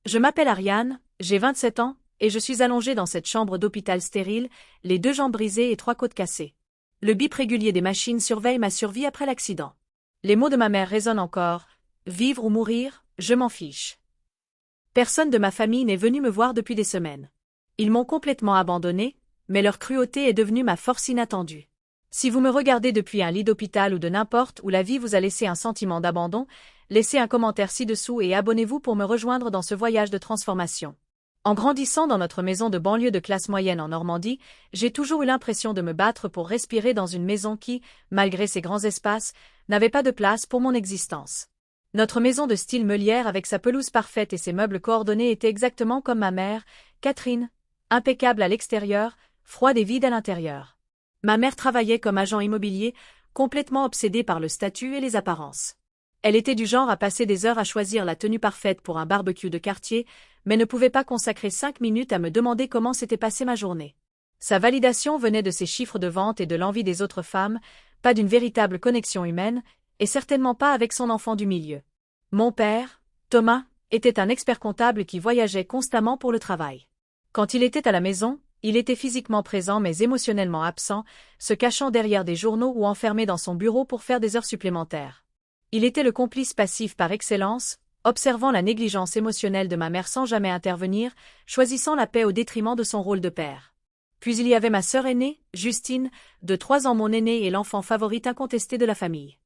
Je m'appelle Ariane, j'ai 27 ans, et je suis allongée dans cette chambre d'hôpital stérile, les deux jambes brisées et trois côtes cassées. Le bip régulier des machines surveille ma survie après l'accident. Les mots de ma mère résonnent encore. Vivre ou mourir, je m'en fiche. Personne de ma famille n'est venu me voir depuis des semaines. Ils m'ont complètement abandonnée, mais leur cruauté est devenue ma force inattendue. Si vous me regardez depuis un lit d'hôpital ou de n'importe où la vie vous a laissé un sentiment d'abandon, laissez un commentaire ci-dessous et abonnez-vous pour me rejoindre dans ce voyage de transformation. En grandissant dans notre maison de banlieue de classe moyenne en Normandie, j'ai toujours eu l'impression de me battre pour respirer dans une maison qui, malgré ses grands espaces, n'avait pas de place pour mon existence. Notre maison de style meulière avec sa pelouse parfaite et ses meubles coordonnés était exactement comme ma mère, Catherine, impeccable à l'extérieur, froide et vide à l'intérieur. Ma mère travaillait comme agent immobilier, complètement obsédée par le statut et les apparences. Elle était du genre à passer des heures à choisir la tenue parfaite pour un barbecue de quartier, mais ne pouvait pas consacrer 5 minutes à me demander comment s'était passée ma journée. Sa validation venait de ses chiffres de vente et de l'envie des autres femmes, pas d'une véritable connexion humaine, et certainement pas avec son enfant du milieu. Mon père, Thomas, était un expert comptable qui voyageait constamment pour le travail. Quand il était à la maison, il était physiquement présent mais émotionnellement absent, se cachant derrière des journaux ou enfermé dans son bureau pour faire des heures supplémentaires. Il était le complice passif par excellence, observant la négligence émotionnelle de ma mère sans jamais intervenir, choisissant la paix au détriment de son rôle de père. Puis il y avait ma sœur aînée, Justine, de 3 ans mon aînée et l'enfant favorite incontesté de la famille.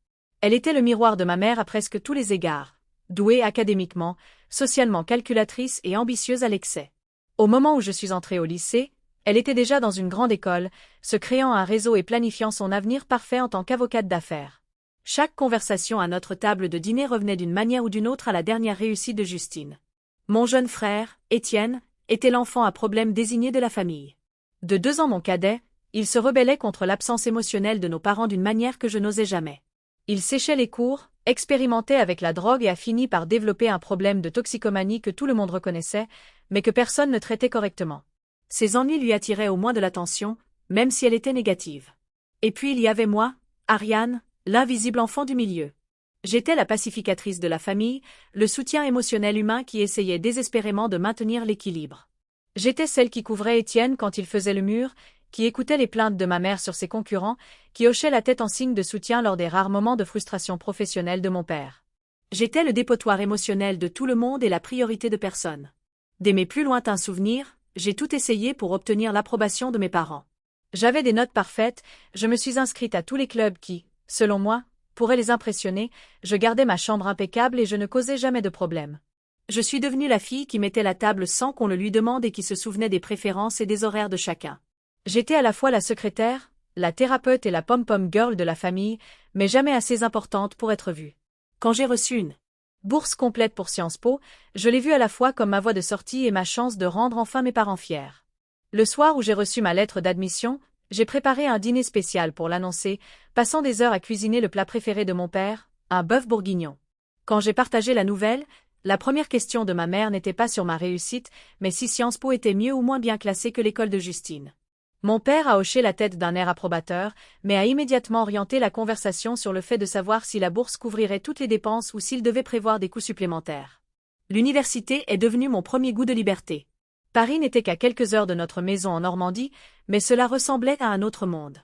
Elle était le miroir de ma mère à presque tous les égards, douée académiquement, socialement calculatrice et ambitieuse à l'excès. Au moment où je suis entrée au lycée, elle était déjà dans une grande école, se créant un réseau et planifiant son avenir parfait en tant qu'avocate d'affaires. Chaque conversation à notre table de dîner revenait d'une manière ou d'une autre à la dernière réussite de Justine. Mon jeune frère, Étienne, était l'enfant à problème désigné de la famille. De 2 ans mon cadet, il se rebellait contre l'absence émotionnelle de nos parents d'une manière que je n'osais jamais. Il séchait les cours, expérimentait avec la drogue et a fini par développer un problème de toxicomanie que tout le monde reconnaissait, mais que personne ne traitait correctement. Ses ennuis lui attiraient au moins de l'attention, même si elle était négative. Et puis il y avait moi, Ariane, l'invisible enfant du milieu. J'étais la pacificatrice de la famille, le soutien émotionnel humain qui essayait désespérément de maintenir l'équilibre. J'étais celle qui couvrait Étienne quand il faisait le mur, qui écoutait les plaintes de ma mère sur ses concurrents, qui hochait la tête en signe de soutien lors des rares moments de frustration professionnelle de mon père. J'étais le dépotoir émotionnel de tout le monde et la priorité de personne. Dès mes plus lointains souvenirs, j'ai tout essayé pour obtenir l'approbation de mes parents. J'avais des notes parfaites, je me suis inscrite à tous les clubs qui, selon moi, pourraient les impressionner, je gardais ma chambre impeccable et je ne causais jamais de problème. Je suis devenue la fille qui mettait la table sans qu'on le lui demande et qui se souvenait des préférences et des horaires de chacun. J'étais à la fois la secrétaire, la thérapeute et la pom-pom girl de la famille, mais jamais assez importante pour être vue. Quand j'ai reçu une bourse complète pour Sciences Po, je l'ai vue à la fois comme ma voie de sortie et ma chance de rendre enfin mes parents fiers. Le soir où j'ai reçu ma lettre d'admission, j'ai préparé un dîner spécial pour l'annoncer, passant des heures à cuisiner le plat préféré de mon père, un bœuf bourguignon. Quand j'ai partagé la nouvelle, la première question de ma mère n'était pas sur ma réussite, mais si Sciences Po était mieux ou moins bien classée que l'école de Justine. Mon père a hoché la tête d'un air approbateur, mais a immédiatement orienté la conversation sur le fait de savoir si la bourse couvrirait toutes les dépenses ou s'il devait prévoir des coûts supplémentaires. L'université est devenue mon premier goût de liberté. Paris n'était qu'à quelques heures de notre maison en Normandie, mais cela ressemblait à un autre monde.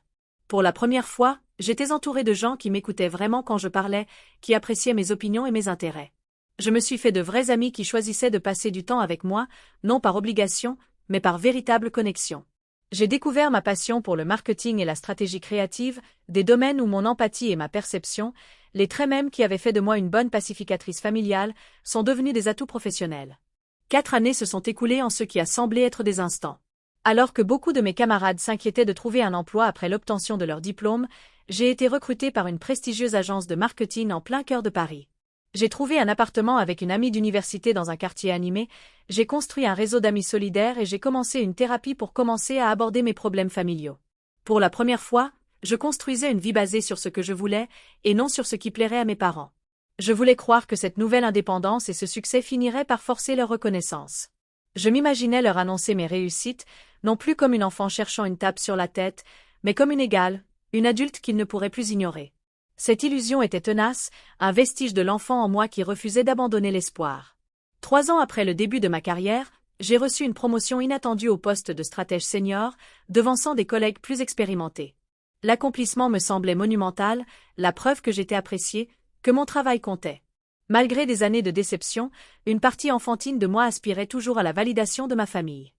Pour la première fois, j'étais entourée de gens qui m'écoutaient vraiment quand je parlais, qui appréciaient mes opinions et mes intérêts. Je me suis fait de vrais amis qui choisissaient de passer du temps avec moi, non par obligation, mais par véritable connexion. J'ai découvert ma passion pour le marketing et la stratégie créative, des domaines où mon empathie et ma perception, les traits mêmes qui avaient fait de moi une bonne pacificatrice familiale, sont devenus des atouts professionnels. 4 années se sont écoulées en ce qui a semblé être des instants. Alors que beaucoup de mes camarades s'inquiétaient de trouver un emploi après l'obtention de leur diplôme, j'ai été recrutée par une prestigieuse agence de marketing en plein cœur de Paris. J'ai trouvé un appartement avec une amie d'université dans un quartier animé, j'ai construit un réseau d'amis solidaires et j'ai commencé une thérapie pour commencer à aborder mes problèmes familiaux. Pour la première fois, je construisais une vie basée sur ce que je voulais et non sur ce qui plairait à mes parents. Je voulais croire que cette nouvelle indépendance et ce succès finiraient par forcer leur reconnaissance. Je m'imaginais leur annoncer mes réussites, non plus comme une enfant cherchant une tape sur la tête, mais comme une égale, une adulte qu'ils ne pourraient plus ignorer. Cette illusion était tenace, un vestige de l'enfant en moi qui refusait d'abandonner l'espoir. 3 ans après le début de ma carrière, j'ai reçu une promotion inattendue au poste de stratège senior, devançant des collègues plus expérimentés. L'accomplissement me semblait monumental, la preuve que j'étais apprécié, que mon travail comptait. Malgré des années de déception, une partie enfantine de moi aspirait toujours à la validation de ma famille.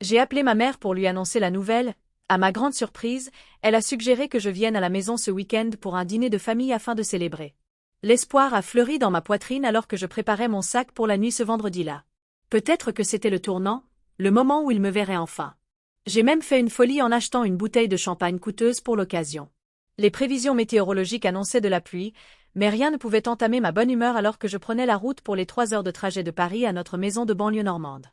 J'ai appelé ma mère pour lui annoncer la nouvelle. À ma grande surprise, elle a suggéré que je vienne à la maison ce week-end pour un dîner de famille afin de célébrer. L'espoir a fleuri dans ma poitrine alors que je préparais mon sac pour la nuit ce vendredi-là. Peut-être que c'était le tournant, le moment où il me verrait enfin. J'ai même fait une folie en achetant une bouteille de champagne coûteuse pour l'occasion. Les prévisions météorologiques annonçaient de la pluie, mais rien ne pouvait entamer ma bonne humeur alors que je prenais la route pour les 3 heures de trajet de Paris à notre maison de banlieue normande.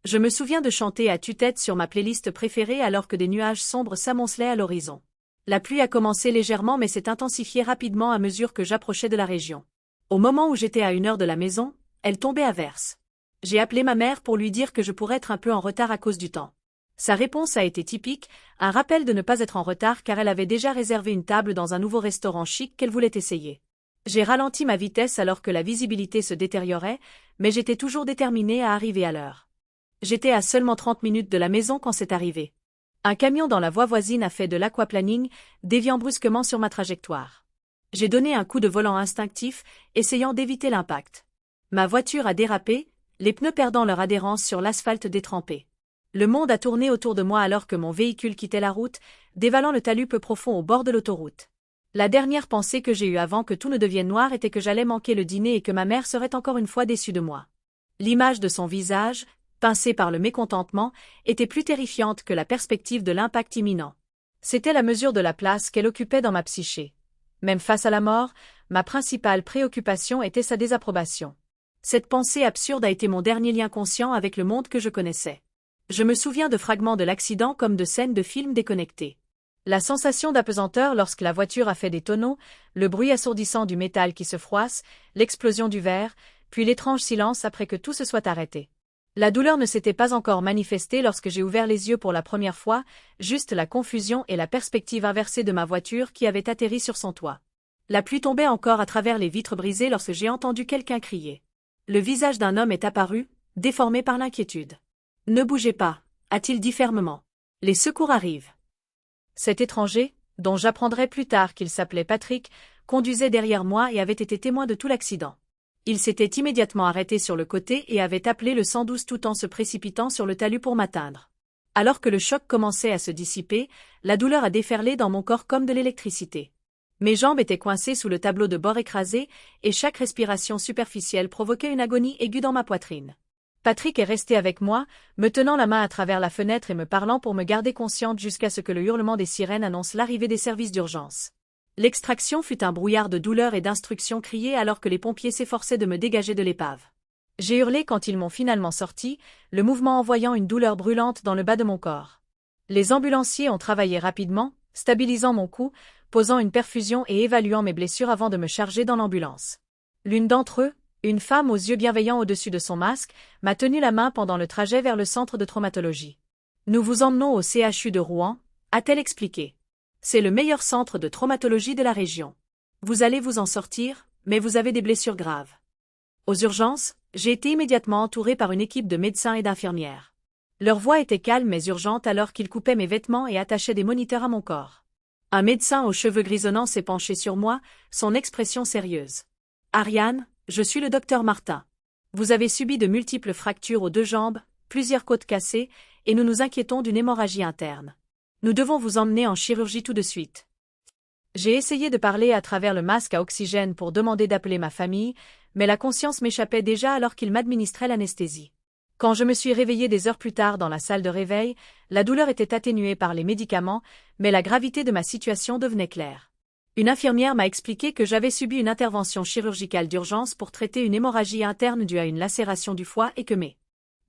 Je me souviens de chanter à tue-tête sur ma playlist préférée alors que des nuages sombres s'amoncelaient à l'horizon. La pluie a commencé légèrement mais s'est intensifiée rapidement à mesure que j'approchais de la région. Au moment où j'étais à 1 heure de la maison, elle tombait à verse. J'ai appelé ma mère pour lui dire que je pourrais être un peu en retard à cause du temps. Sa réponse a été typique, un rappel de ne pas être en retard car elle avait déjà réservé une table dans un nouveau restaurant chic qu'elle voulait essayer. J'ai ralenti ma vitesse alors que la visibilité se détériorait, mais j'étais toujours déterminée à arriver à l'heure. J'étais à seulement 30 minutes de la maison quand c'est arrivé. Un camion dans la voie voisine a fait de l'aquaplaning, déviant brusquement sur ma trajectoire. J'ai donné un coup de volant instinctif, essayant d'éviter l'impact. Ma voiture a dérapé, les pneus perdant leur adhérence sur l'asphalte détrempé. Le monde a tourné autour de moi alors que mon véhicule quittait la route, dévalant le talus peu profond au bord de l'autoroute. La dernière pensée que j'ai eue avant que tout ne devienne noir était que j'allais manquer le dîner et que ma mère serait encore une fois déçue de moi. L'image de son visage, pincé par le mécontentement, était plus terrifiante que la perspective de l'impact imminent. C'était la mesure de la place qu'elle occupait dans ma psyché. Même face à la mort, ma principale préoccupation était sa désapprobation. Cette pensée absurde a été mon dernier lien conscient avec le monde que je connaissais. Je me souviens de fragments de l'accident comme de scènes de films déconnectés. La sensation d'apesanteur lorsque la voiture a fait des tonneaux, le bruit assourdissant du métal qui se froisse, l'explosion du verre, puis l'étrange silence après que tout se soit arrêté. La douleur ne s'était pas encore manifestée lorsque j'ai ouvert les yeux pour la première fois, juste la confusion et la perspective inversée de ma voiture qui avait atterri sur son toit. La pluie tombait encore à travers les vitres brisées lorsque j'ai entendu quelqu'un crier. Le visage d'un homme est apparu, déformé par l'inquiétude. « Ne bougez pas », a-t-il dit fermement. « Les secours arrivent. » Cet étranger, dont j'apprendrai plus tard qu'il s'appelait Patrick, conduisait derrière moi et avait été témoin de tout l'accident. Il s'était immédiatement arrêté sur le côté et avait appelé le 112 tout en se précipitant sur le talus pour m'atteindre. Alors que le choc commençait à se dissiper, la douleur a déferlé dans mon corps comme de l'électricité. Mes jambes étaient coincées sous le tableau de bord écrasé et chaque respiration superficielle provoquait une agonie aiguë dans ma poitrine. Patrick est resté avec moi, me tenant la main à travers la fenêtre et me parlant pour me garder consciente jusqu'à ce que le hurlement des sirènes annonce l'arrivée des services d'urgence. L'extraction fut un brouillard de douleurs et d'instructions criées alors que les pompiers s'efforçaient de me dégager de l'épave. J'ai hurlé quand ils m'ont finalement sorti, le mouvement envoyant une douleur brûlante dans le bas de mon corps. Les ambulanciers ont travaillé rapidement, stabilisant mon cou, posant une perfusion et évaluant mes blessures avant de me charger dans l'ambulance. L'une d'entre eux, une femme aux yeux bienveillants au-dessus de son masque, m'a tenu la main pendant le trajet vers le centre de traumatologie. « Nous vous emmenons au CHU de Rouen », a-t-elle expliqué. C'est le meilleur centre de traumatologie de la région. Vous allez vous en sortir, mais vous avez des blessures graves. Aux urgences, j'ai été immédiatement entourée par une équipe de médecins et d'infirmières. Leur voix était calme mais urgente alors qu'ils coupaient mes vêtements et attachaient des moniteurs à mon corps. Un médecin aux cheveux grisonnants s'est penché sur moi, son expression sérieuse. « Ariane, je suis le docteur Martin. Vous avez subi de multiples fractures aux 2 jambes, plusieurs côtes cassées, et nous nous inquiétons d'une hémorragie interne. Nous devons vous emmener en chirurgie tout de suite. » J'ai essayé de parler à travers le masque à oxygène pour demander d'appeler ma famille, mais la conscience m'échappait déjà alors qu'il m'administrait l'anesthésie. Quand je me suis réveillée des heures plus tard dans la salle de réveil, la douleur était atténuée par les médicaments, mais la gravité de ma situation devenait claire. Une infirmière m'a expliqué que j'avais subi une intervention chirurgicale d'urgence pour traiter une hémorragie interne due à une lacération du foie et que mes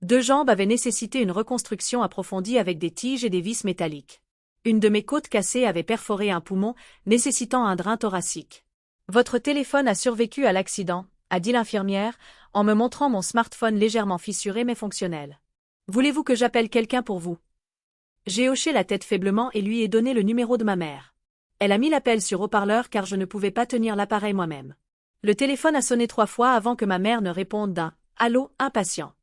2 jambes avaient nécessité une reconstruction approfondie avec des tiges et des vis métalliques. Une de mes côtes cassées avait perforé un poumon, nécessitant un drain thoracique. « Votre téléphone a survécu à l'accident », a dit l'infirmière, en me montrant mon smartphone légèrement fissuré mais fonctionnel. « Voulez-vous que j'appelle quelqu'un pour vous ?» J'ai hoché la tête faiblement et lui ai donné le numéro de ma mère. Elle a mis l'appel sur haut-parleur car je ne pouvais pas tenir l'appareil moi-même. Le téléphone a sonné 3 fois avant que ma mère ne réponde d'un Allô, impatient.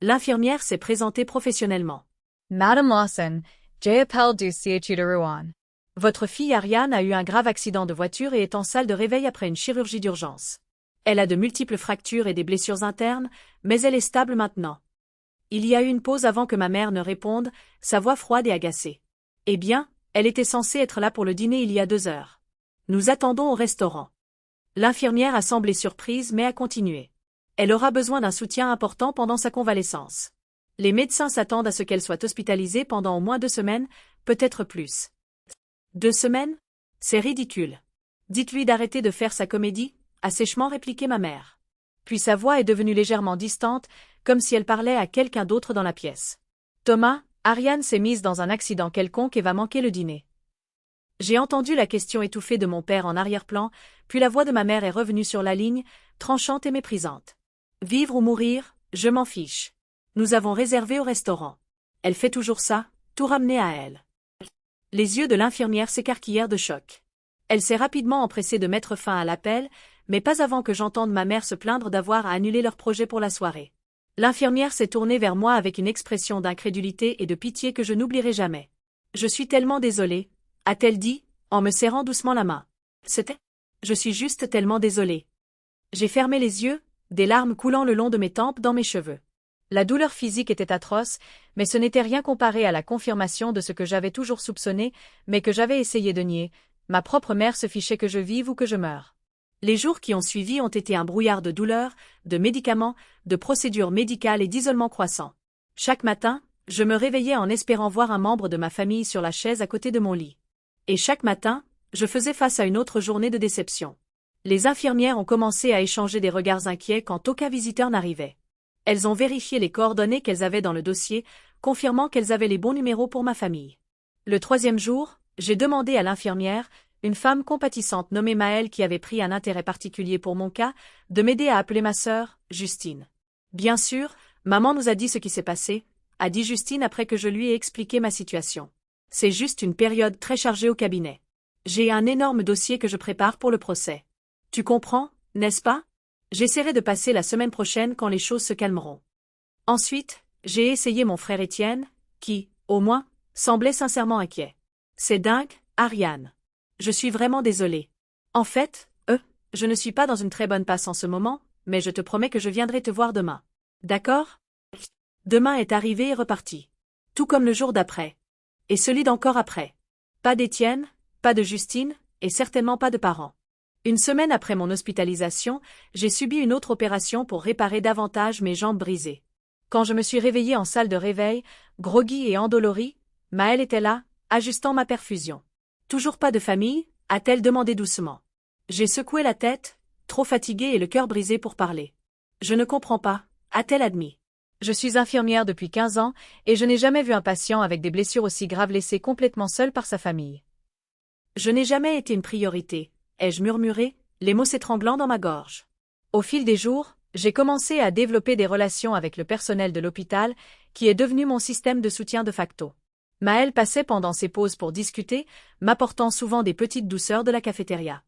L'infirmière s'est présentée professionnellement. Madam Lawson, j'ai appel du CHU de Rouen. Votre fille Ariane a eu un grave accident de voiture et est en salle de réveil après une chirurgie d'urgence. Elle a de multiples fractures et des blessures internes, mais elle est stable maintenant. Il y a eu une pause avant que ma mère ne réponde, sa voix froide et agacée. Eh bien, elle était censée être là pour le dîner il y a 2 heures. Nous attendons au restaurant. L'infirmière a semblé surprise mais a continué. Elle aura besoin d'un soutien important pendant sa convalescence. Les médecins s'attendent à ce qu'elle soit hospitalisée pendant au moins 2 semaines, peut-être plus. 2 semaines? C'est ridicule. Dites-lui d'arrêter de faire sa comédie, a sèchement répliqué ma mère. Puis sa voix est devenue légèrement distante, comme si elle parlait à quelqu'un d'autre dans la pièce. Thomas, Ariane s'est mise dans un accident quelconque et va manquer le dîner. J'ai entendu la question étouffée de mon père en arrière-plan, puis la voix de ma mère est revenue sur la ligne, tranchante et méprisante. Vivre ou mourir, je m'en fiche. Nous avons réservé au restaurant. Elle fait toujours ça, tout ramener à elle. Les yeux de l'infirmière s'écarquillèrent de choc. Elle s'est rapidement empressée de mettre fin à l'appel, mais pas avant que j'entende ma mère se plaindre d'avoir à annuler leur projet pour la soirée. L'infirmière s'est tournée vers moi avec une expression d'incrédulité et de pitié que je n'oublierai jamais. « Je suis tellement désolée », a-t-elle dit, en me serrant doucement la main. C'était « Je suis juste tellement désolée ». J'ai fermé les yeux, des larmes coulant le long de mes tempes dans mes cheveux. La douleur physique était atroce, mais ce n'était rien comparé à la confirmation de ce que j'avais toujours soupçonné, mais que j'avais essayé de nier. Ma propre mère se fichait que je vive ou que je meure. Les jours qui ont suivi ont été un brouillard de douleurs, de médicaments, de procédures médicales et d'isolement croissant. Chaque matin, je me réveillais en espérant voir un membre de ma famille sur la chaise à côté de mon lit. Et chaque matin, je faisais face à une autre journée de déception. Les infirmières ont commencé à échanger des regards inquiets quand aucun visiteur n'arrivait. Elles ont vérifié les coordonnées qu'elles avaient dans le dossier, confirmant qu'elles avaient les bons numéros pour ma famille. Le 3e jour, j'ai demandé à l'infirmière, une femme compatissante nommée Maëlle qui avait pris un intérêt particulier pour mon cas, de m'aider à appeler ma sœur, Justine. Bien sûr, maman nous a dit ce qui s'est passé, a dit Justine après que je lui ai expliqué ma situation. C'est juste une période très chargée au cabinet. J'ai un énorme dossier que je prépare pour le procès. Tu comprends, n'est-ce pas? J'essaierai de passer la semaine prochaine quand les choses se calmeront. Ensuite, j'ai essayé mon frère Étienne, qui, au moins, semblait sincèrement inquiet. C'est dingue, Ariane. Je suis vraiment désolée. En fait, je ne suis pas dans une très bonne passe en ce moment, mais je te promets que je viendrai te voir demain. D'accord? Demain est arrivé et reparti. Tout comme le jour d'après. Et celui d'encore après. Pas d'Étienne, pas de Justine, et certainement pas de parents. Une semaine après mon hospitalisation, j'ai subi une autre opération pour réparer davantage mes jambes brisées. Quand je me suis réveillée en salle de réveil, groggy et endolorie, Maëlle était là, ajustant ma perfusion. Toujours pas de famille, a-t-elle demandé doucement. J'ai secoué la tête, trop fatiguée et le cœur brisé pour parler. Je ne comprends pas, a-t-elle admis. Je suis infirmière depuis 15 ans et je n'ai jamais vu un patient avec des blessures aussi graves laissé complètement seul par sa famille. Je n'ai jamais été une priorité, ai-je murmuré, les mots s'étranglant dans ma gorge. Au fil des jours, j'ai commencé à développer des relations avec le personnel de l'hôpital, qui est devenu mon système de soutien de facto. Maëlle passait pendant ses pauses pour discuter, m'apportant souvent des petites douceurs de la cafétéria.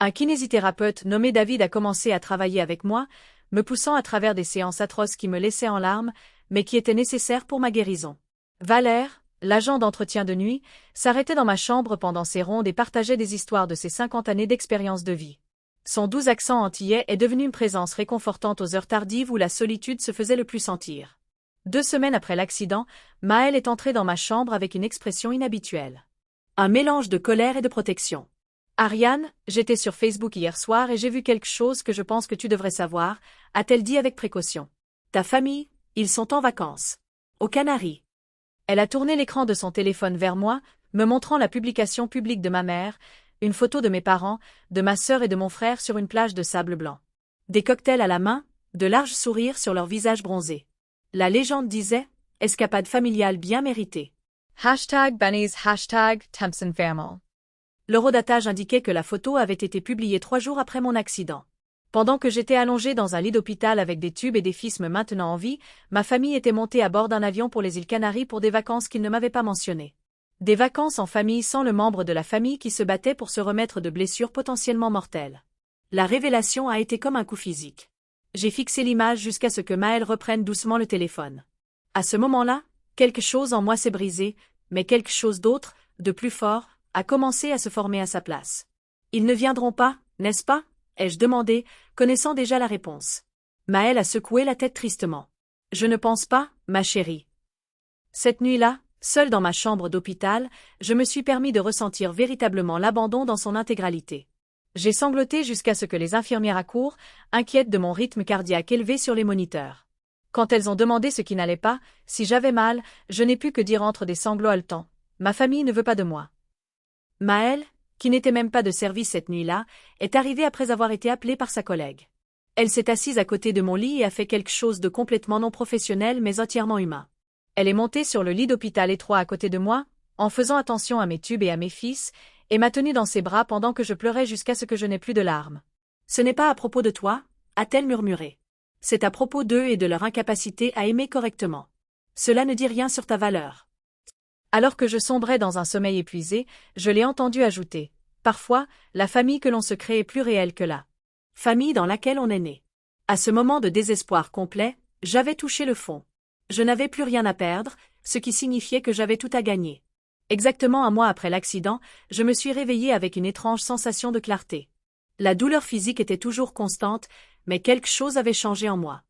Un kinésithérapeute nommé David a commencé à travailler avec moi, me poussant à travers des séances atroces qui me laissaient en larmes, mais qui étaient nécessaires pour ma guérison. Valère, l'agent d'entretien de nuit, s'arrêtait dans ma chambre pendant ses rondes et partageait des histoires de ses 50 années d'expérience de vie. Son doux accent antillais est devenu une présence réconfortante aux heures tardives où la solitude se faisait le plus sentir. 2 semaines après l'accident, Maëlle est entrée dans ma chambre avec une expression inhabituelle. Un mélange de colère et de protection. « Ariane, j'étais sur Facebook hier soir et j'ai vu quelque chose que je pense que tu devrais savoir », a-t-elle dit avec précaution. « Ta famille, ils sont en vacances. Aux Canaries. » Elle a tourné l'écran de son téléphone vers moi, me montrant la publication publique de ma mère, une photo de mes parents, de ma sœur et de mon frère sur une plage de sable blanc. Des cocktails à la main, de larges sourires sur leurs visages bronzés. La légende disait « escapade familiale bien méritée ». #Benny's #Tempsonfamil. L'horodatage indiquait que la photo avait été publiée 3 jours après mon accident. Pendant que j'étais allongée dans un lit d'hôpital avec des tubes et des fils me maintenant en vie, ma famille était montée à bord d'un avion pour les îles Canaries pour des vacances qu'ils ne m'avaient pas mentionnées. Des vacances en famille sans le membre de la famille qui se battait pour se remettre de blessures potentiellement mortelles. La révélation a été comme un coup physique. J'ai fixé l'image jusqu'à ce que Maël reprenne doucement le téléphone. À ce moment-là, quelque chose en moi s'est brisé, mais quelque chose d'autre, de plus fort, a commencé à se former à sa place. Ils ne viendront pas, n'est-ce pas? Ai-je demandé, connaissant déjà la réponse. Maël a secoué la tête tristement. Je ne pense pas, ma chérie. Cette nuit-là, seule dans ma chambre d'hôpital, je me suis permis de ressentir véritablement l'abandon dans son intégralité. J'ai sangloté jusqu'à ce que les infirmières accourent, inquiètes de mon rythme cardiaque élevé sur les moniteurs. Quand elles ont demandé ce qui n'allait pas, si j'avais mal, je n'ai pu que dire entre des sanglots haletants. Ma famille ne veut pas de moi. Maël, qui n'était même pas de service cette nuit-là, est arrivée après avoir été appelée par sa collègue. Elle s'est assise à côté de mon lit et a fait quelque chose de complètement non professionnel mais entièrement humain. Elle est montée sur le lit d'hôpital étroit à côté de moi, en faisant attention à mes tubes et à mes fils, et m'a tenue dans ses bras pendant que je pleurais jusqu'à ce que je n'ai plus de larmes. Ce n'est pas à propos de toi, a-t-elle murmuré. C'est à propos d'eux et de leur incapacité à aimer correctement. Cela ne dit rien sur ta valeur. Alors que je sombrais dans un sommeil épuisé, je l'ai entendu ajouter. Parfois, la famille que l'on se crée est plus réelle que la famille dans laquelle on est né. À ce moment de désespoir complet, j'avais touché le fond. Je n'avais plus rien à perdre, ce qui signifiait que j'avais tout à gagner. Exactement un mois après l'accident, je me suis réveillée avec une étrange sensation de clarté. La douleur physique était toujours constante, mais quelque chose avait changé en moi.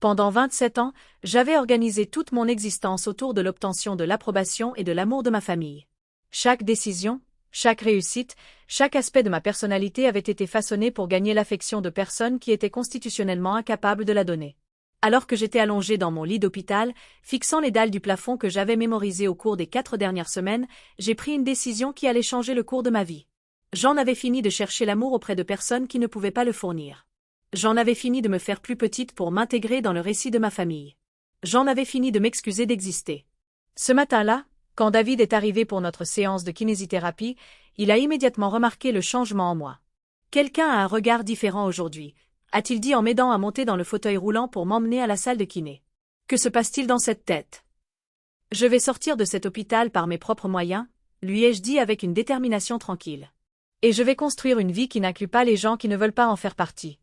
Pendant 27 ans, j'avais organisé toute mon existence autour de l'obtention de l'approbation et de l'amour de ma famille. Chaque décision, chaque réussite, chaque aspect de ma personnalité avait été façonné pour gagner l'affection de personnes qui étaient constitutionnellement incapables de la donner. Alors que j'étais allongée dans mon lit d'hôpital, fixant les dalles du plafond que j'avais mémorisées au cours des 4 dernières semaines, j'ai pris une décision qui allait changer le cours de ma vie. J'en avais fini de chercher l'amour auprès de personnes qui ne pouvaient pas le fournir. J'en avais fini de me faire plus petite pour m'intégrer dans le récit de ma famille. J'en avais fini de m'excuser d'exister. Ce matin-là, quand David est arrivé pour notre séance de kinésithérapie, il a immédiatement remarqué le changement en moi. Quelqu'un a un regard différent aujourd'hui, a-t-il dit en m'aidant à monter dans le fauteuil roulant pour m'emmener à la salle de kiné. Que se passe-t-il dans cette tête? Je vais sortir de cet hôpital par mes propres moyens, lui ai-je dit avec une détermination tranquille. Et je vais construire une vie qui n'inclut pas les gens qui ne veulent pas en faire partie.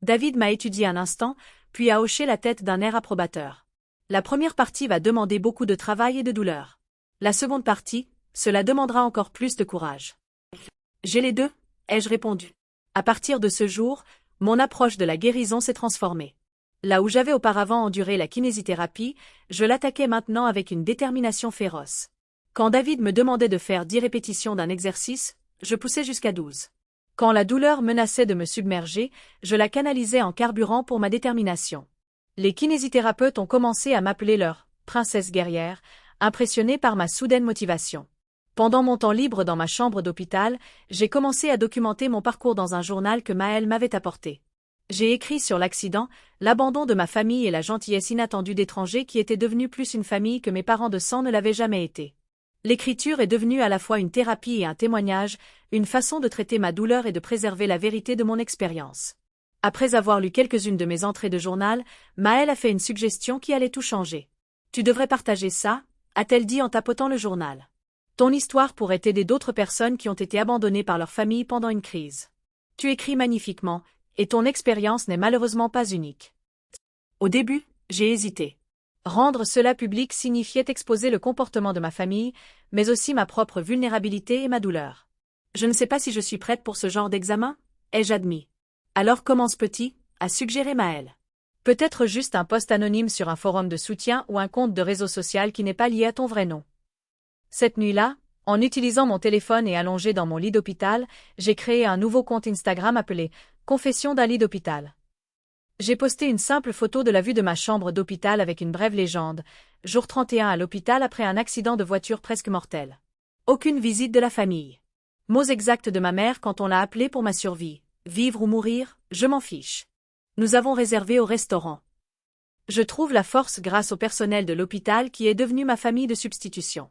David m'a étudié un instant, puis a hoché la tête d'un air approbateur. La première partie va demander beaucoup de travail et de douleur. La seconde partie, cela demandera encore plus de courage. J'ai les deux, ai-je répondu. À partir de ce jour, mon approche de la guérison s'est transformée. Là où j'avais auparavant enduré la kinésithérapie, je l'attaquais maintenant avec une détermination féroce. Quand David me demandait de faire 10 répétitions d'un exercice, je poussais jusqu'à 12. Quand la douleur menaçait de me submerger, je la canalisais en carburant pour ma détermination. Les kinésithérapeutes ont commencé à m'appeler leur « princesse guerrière », impressionnés par ma soudaine motivation. Pendant mon temps libre dans ma chambre d'hôpital, j'ai commencé à documenter mon parcours dans un journal que Maël m'avait apporté. J'ai écrit sur l'accident, l'abandon de ma famille et la gentillesse inattendue d'étrangers qui étaient devenus plus une famille que mes parents de sang ne l'avaient jamais été. L'écriture est devenue à la fois une thérapie et un témoignage, une façon de traiter ma douleur et de préserver la vérité de mon expérience. Après avoir lu quelques-unes de mes entrées de journal, Maël a fait une suggestion qui allait tout changer. « Tu devrais partager ça », a-t-elle dit en tapotant le journal. Ton histoire pourrait aider d'autres personnes qui ont été abandonnées par leur famille pendant une crise. Tu écris magnifiquement, et ton expérience n'est malheureusement pas unique. Au début, j'ai hésité. Rendre cela public signifiait exposer le comportement de ma famille, mais aussi ma propre vulnérabilité et ma douleur. Je ne sais pas si je suis prête pour ce genre d'examen, ai-je admis. Alors commence petit, a suggéré Maël. Peut-être juste un post anonyme sur un forum de soutien ou un compte de réseau social qui n'est pas lié à ton vrai nom. Cette nuit-là, en utilisant mon téléphone et allongé dans mon lit d'hôpital, j'ai créé un nouveau compte Instagram appelé « Confession d'un lit d'hôpital ». J'ai posté une simple photo de la vue de ma chambre d'hôpital avec une brève légende, jour 31 à l'hôpital après un accident de voiture presque mortel. Aucune visite de la famille. Mots exacts de ma mère quand on l'a appelée pour ma survie. Vivre ou mourir, je m'en fiche. Nous avons réservé au restaurant. Je trouve la force grâce au personnel de l'hôpital qui est devenu ma famille de substitution.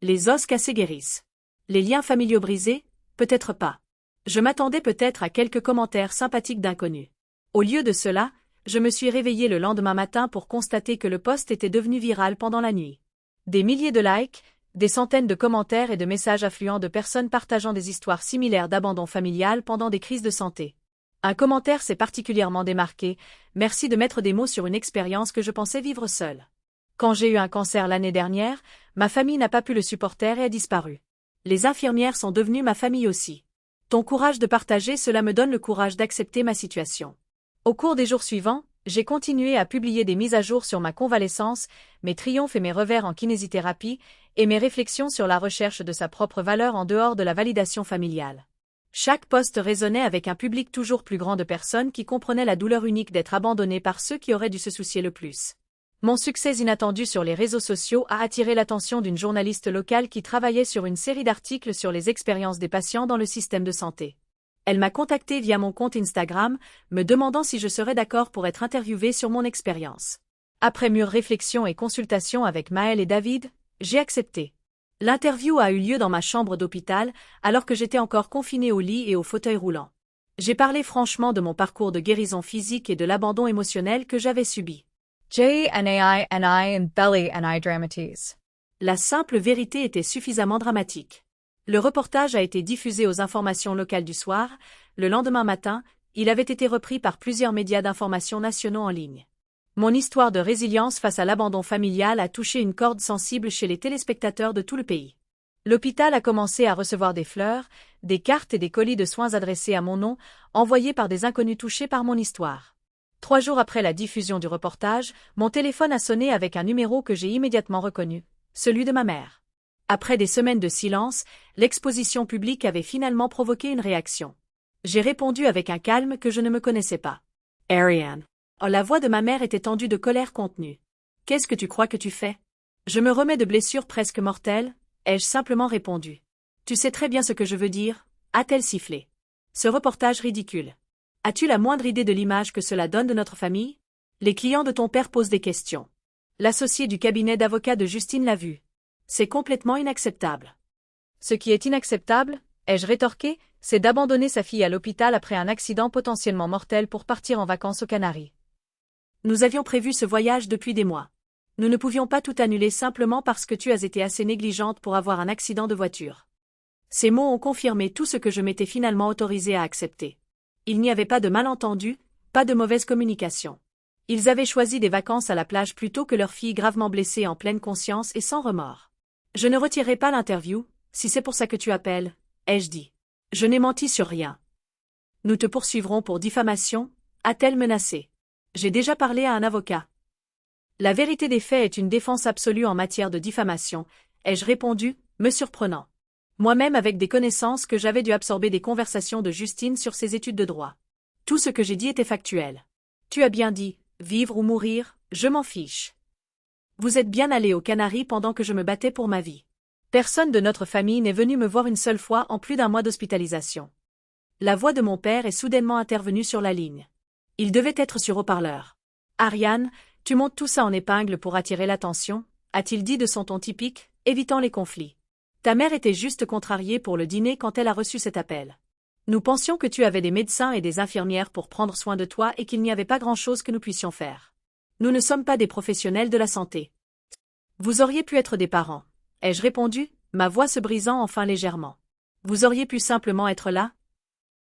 Les os cassés guérissent. Les liens familiaux brisés, peut-être pas. Je m'attendais peut-être à quelques commentaires sympathiques d'inconnus. Au lieu de cela, je me suis réveillée le lendemain matin pour constater que le post était devenu viral pendant la nuit. Des milliers de likes, des centaines de commentaires et de messages affluents de personnes partageant des histoires similaires d'abandon familial pendant des crises de santé. Un commentaire s'est particulièrement démarqué, merci de mettre des mots sur une expérience que je pensais vivre seule. Quand j'ai eu un cancer l'année dernière, ma famille n'a pas pu le supporter et a disparu. Les infirmières sont devenues ma famille aussi. Ton courage de partager cela me donne le courage d'accepter ma situation. Au cours des jours suivants, j'ai continué à publier des mises à jour sur ma convalescence, mes triomphes et mes revers en kinésithérapie, et mes réflexions sur la recherche de sa propre valeur en dehors de la validation familiale. Chaque post résonnait avec un public toujours plus grand de personnes qui comprenaient la douleur unique d'être abandonnées par ceux qui auraient dû se soucier le plus. Mon succès inattendu sur les réseaux sociaux a attiré l'attention d'une journaliste locale qui travaillait sur une série d'articles sur les expériences des patients dans le système de santé. Elle m'a contacté via mon compte Instagram, me demandant si je serais d'accord pour être interviewée sur mon expérience. Après mûre réflexion et consultation avec Maëlle et David, j'ai accepté. L'interview a eu lieu dans ma chambre d'hôpital, alors que j'étais encore confinée au lit et au fauteuil roulant. J'ai parlé franchement de mon parcours de guérison physique et de l'abandon émotionnel que j'avais subi. JNAI and Belly and I Dramatize. La simple vérité était suffisamment dramatique. Le reportage a été diffusé aux informations locales du soir. Le lendemain matin, il avait été repris par plusieurs médias d'information nationaux en ligne. Mon histoire de résilience face à l'abandon familial a touché une corde sensible chez les téléspectateurs de tout le pays. L'hôpital a commencé à recevoir des fleurs, des cartes et des colis de soins adressés à mon nom, envoyés par des inconnus touchés par mon histoire. 3 jours après la diffusion du reportage, mon téléphone a sonné avec un numéro que j'ai immédiatement reconnu, celui de ma mère. Après des semaines de silence, l'exposition publique avait finalement provoqué une réaction. J'ai répondu avec un calme que je ne me connaissais pas. Ariane. Oh, la voix de ma mère était tendue de colère contenue. Qu'est-ce que tu crois que tu fais? Je me remets de blessures presque mortelles, ai-je simplement répondu. Tu sais très bien ce que je veux dire, a-t-elle sifflé. Ce reportage ridicule. As-tu la moindre idée de l'image que cela donne de notre famille? Les clients de ton père posent des questions. L'associé du cabinet d'avocats de Justine l'a vu. C'est complètement inacceptable. Ce qui est inacceptable, ai-je rétorqué, c'est d'abandonner sa fille à l'hôpital après un accident potentiellement mortel pour partir en vacances aux Canaries. Nous avions prévu ce voyage depuis des mois. Nous ne pouvions pas tout annuler simplement parce que tu as été assez négligente pour avoir un accident de voiture. Ces mots ont confirmé tout ce que je m'étais finalement autorisée à accepter. Il n'y avait pas de malentendu, pas de mauvaise communication. Ils avaient choisi des vacances à la plage plutôt que leur fille gravement blessée en pleine conscience et sans remords. Je ne retirerai pas l'interview, si c'est pour ça que tu appelles, ai-je dit. Je n'ai menti sur rien. Nous te poursuivrons pour diffamation, a-t-elle menacé. J'ai déjà parlé à un avocat. La vérité des faits est une défense absolue en matière de diffamation, ai-je répondu, me surprenant. Moi-même avec des connaissances que j'avais dû absorber des conversations de Justine sur ses études de droit. Tout ce que j'ai dit était factuel. Tu as bien dit, vivre ou mourir, je m'en fiche. Vous êtes bien allé aux Canaries pendant que je me battais pour ma vie. Personne de notre famille n'est venu me voir une seule fois en plus d'1 mois d'hospitalisation. La voix de mon père est soudainement intervenue sur la ligne. Il devait être sur haut-parleur. Ariane, tu montes tout ça en épingle pour attirer l'attention, a-t-il dit de son ton typique, évitant les conflits. Ta mère était juste contrariée pour le dîner quand elle a reçu cet appel. Nous pensions que tu avais des médecins et des infirmières pour prendre soin de toi et qu'il n'y avait pas grand-chose que nous puissions faire. Nous ne sommes pas des professionnels de la santé. Vous auriez pu être des parents, ai-je répondu, ma voix se brisant enfin légèrement. Vous auriez pu simplement être là.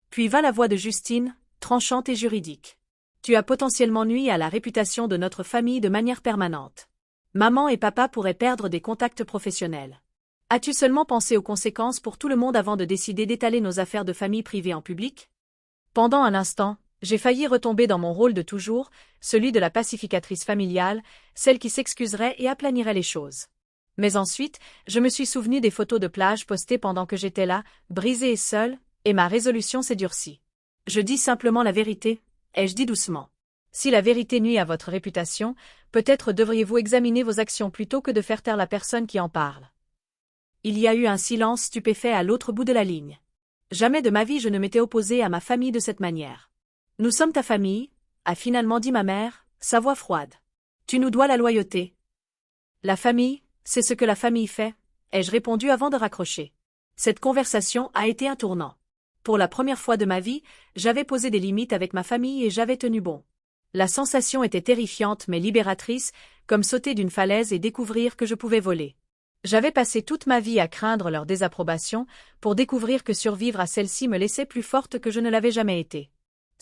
Puis va la voix de Justine, tranchante et juridique. Tu as potentiellement nui à la réputation de notre famille de manière permanente. Maman et papa pourraient perdre des contacts professionnels. As-tu seulement pensé aux conséquences pour tout le monde avant de décider d'étaler nos affaires de famille privées en public? Pendant un instant, j'ai failli retomber dans mon rôle de toujours, celui de la pacificatrice familiale, celle qui s'excuserait et aplanirait les choses. Mais ensuite, je me suis souvenu des photos de plage postées pendant que j'étais là, brisée et seule, et ma résolution s'est durcie. Je dis simplement la vérité, ai-je dit doucement. Si la vérité nuit à votre réputation, peut-être devriez-vous examiner vos actions plutôt que de faire taire la personne qui en parle. Il y a eu un silence stupéfait à l'autre bout de la ligne. Jamais de ma vie je ne m'étais opposée à ma famille de cette manière. Nous sommes ta famille, a finalement dit ma mère, sa voix froide. Tu nous dois la loyauté. La famille, c'est ce que la famille fait, ai-je répondu avant de raccrocher. Cette conversation a été un tournant. Pour la première fois de ma vie, j'avais posé des limites avec ma famille et j'avais tenu bon. La sensation était terrifiante mais libératrice, comme sauter d'une falaise et découvrir que je pouvais voler. J'avais passé toute ma vie à craindre leur désapprobation, pour découvrir que survivre à celle-ci me laissait plus forte que je ne l'avais jamais été.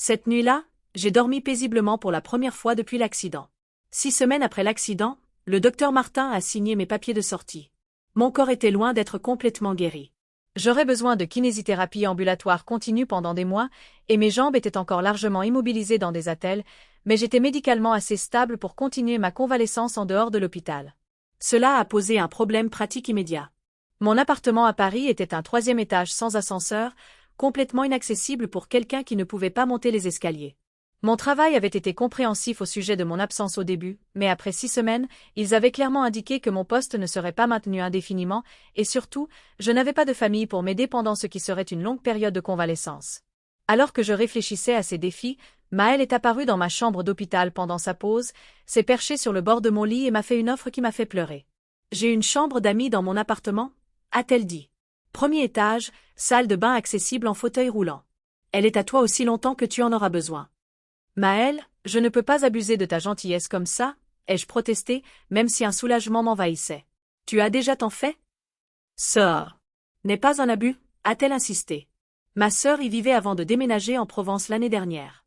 Cette nuit-là, j'ai dormi paisiblement pour la première fois depuis l'accident. 6 semaines après l'accident, le docteur Martin a signé mes papiers de sortie. Mon corps était loin d'être complètement guéri. J'aurais besoin de kinésithérapie ambulatoire continue pendant des mois, et mes jambes étaient encore largement immobilisées dans des attelles, mais j'étais médicalement assez stable pour continuer ma convalescence en dehors de l'hôpital. Cela a posé un problème pratique immédiat. Mon appartement à Paris était un 3e étage sans ascenseur, complètement inaccessible pour quelqu'un qui ne pouvait pas monter les escaliers. Mon travail avait été compréhensif au sujet de mon absence au début, mais après 6 semaines, ils avaient clairement indiqué que mon poste ne serait pas maintenu indéfiniment, et surtout, je n'avais pas de famille pour m'aider pendant ce qui serait une longue période de convalescence. Alors que je réfléchissais à ces défis, Maëlle est apparue dans ma chambre d'hôpital pendant sa pause, s'est perchée sur le bord de mon lit et m'a fait une offre qui m'a fait pleurer. « J'ai une chambre d'amis dans mon appartement ?» a-t-elle dit. « 1er étage, salle de bain accessible en fauteuil roulant. Elle est à toi aussi longtemps que tu en auras besoin. » Maëlle, je ne peux pas abuser de ta gentillesse comme ça, ai-je protesté, même si un soulagement m'envahissait. Tu as déjà tant fait? Sœur. N'est pas un abus, a-t-elle insisté. Ma sœur y vivait avant de déménager en Provence l'année dernière.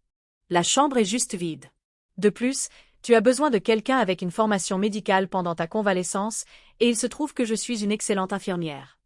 La chambre est juste vide. De plus, tu as besoin de quelqu'un avec une formation médicale pendant ta convalescence, et il se trouve que je suis une excellente infirmière.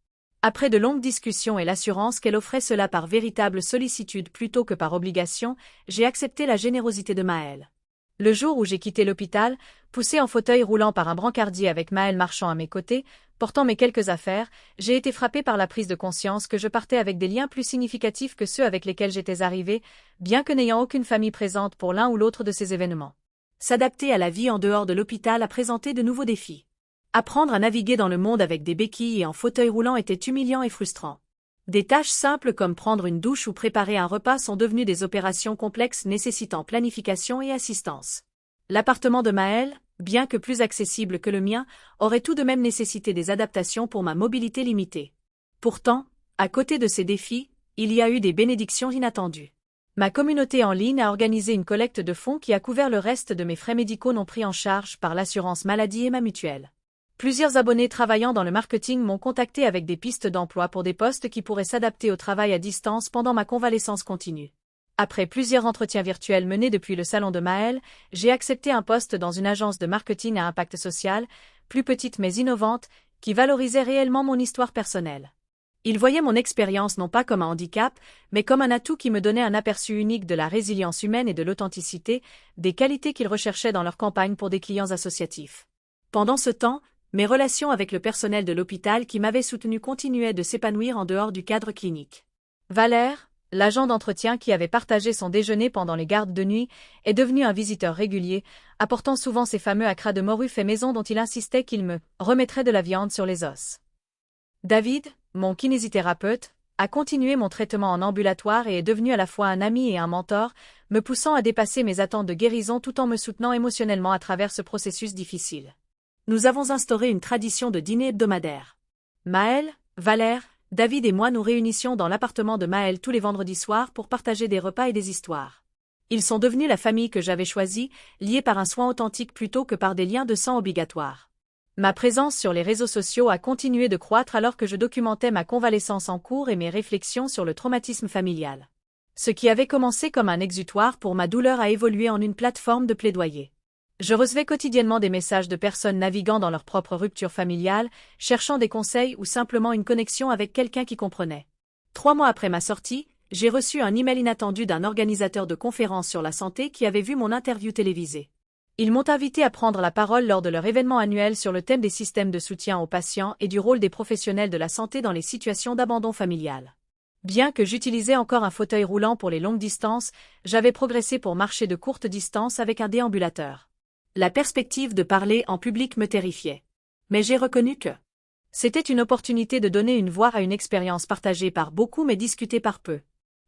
Après de longues discussions et l'assurance qu'elle offrait cela par véritable sollicitude plutôt que par obligation, j'ai accepté la générosité de Maëlle. Le jour où j'ai quitté l'hôpital, poussé en fauteuil roulant par un brancardier avec Maëlle marchant à mes côtés, portant mes quelques affaires, j'ai été frappé par la prise de conscience que je partais avec des liens plus significatifs que ceux avec lesquels j'étais arrivé, bien que n'ayant aucune famille présente pour l'un ou l'autre de ces événements. S'adapter à la vie en dehors de l'hôpital a présenté de nouveaux défis. Apprendre à naviguer dans le monde avec des béquilles et en fauteuil roulant était humiliant et frustrant. Des tâches simples comme prendre une douche ou préparer un repas sont devenues des opérations complexes nécessitant planification et assistance. L'appartement de Maëlle, bien que plus accessible que le mien, aurait tout de même nécessité des adaptations pour ma mobilité limitée. Pourtant, à côté de ces défis, il y a eu des bénédictions inattendues. Ma communauté en ligne a organisé une collecte de fonds qui a couvert le reste de mes frais médicaux non pris en charge par l'assurance maladie et ma mutuelle. Plusieurs abonnés travaillant dans le marketing m'ont contacté avec des pistes d'emploi pour des postes qui pourraient s'adapter au travail à distance pendant ma convalescence continue. Après plusieurs entretiens virtuels menés depuis le salon de Maëlle, j'ai accepté un poste dans une agence de marketing à impact social, plus petite mais innovante, qui valorisait réellement mon histoire personnelle. Ils voyaient mon expérience non pas comme un handicap, mais comme un atout qui me donnait un aperçu unique de la résilience humaine et de l'authenticité, des qualités qu'ils recherchaient dans leur campagne pour des clients associatifs. Pendant ce temps, mes relations avec le personnel de l'hôpital qui m'avait soutenu continuaient de s'épanouir en dehors du cadre clinique. Valère, l'agent d'entretien qui avait partagé son déjeuner pendant les gardes de nuit, est devenu un visiteur régulier, apportant souvent ces fameux acras de morue fait maison dont il insistait qu'il me remettrait de la viande sur les os. David, mon kinésithérapeute, a continué mon traitement en ambulatoire et est devenu à la fois un ami et un mentor, me poussant à dépasser mes attentes de guérison tout en me soutenant émotionnellement à travers ce processus difficile. Nous avons instauré une tradition de dîner hebdomadaire. Maëlle, Valère, David et moi nous réunissions dans l'appartement de Maëlle tous les vendredis soirs pour partager des repas et des histoires. Ils sont devenus la famille que j'avais choisie, liés par un soin authentique plutôt que par des liens de sang obligatoires. Ma présence sur les réseaux sociaux a continué de croître alors que je documentais ma convalescence en cours et mes réflexions sur le traumatisme familial. Ce qui avait commencé comme un exutoire pour ma douleur a évolué en une plateforme de plaidoyer. Je recevais quotidiennement des messages de personnes naviguant dans leur propre rupture familiale, cherchant des conseils ou simplement une connexion avec quelqu'un qui comprenait. 3 mois après ma sortie, j'ai reçu un email inattendu d'un organisateur de conférences sur la santé qui avait vu mon interview télévisée. Ils m'ont invité à prendre la parole lors de leur événement annuel sur le thème des systèmes de soutien aux patients et du rôle des professionnels de la santé dans les situations d'abandon familial. Bien que j'utilisais encore un fauteuil roulant pour les longues distances, j'avais progressé pour marcher de courtes distances avec un déambulateur. La perspective de parler en public me terrifiait. Mais j'ai reconnu que c'était une opportunité de donner une voix à une expérience partagée par beaucoup mais discutée par peu.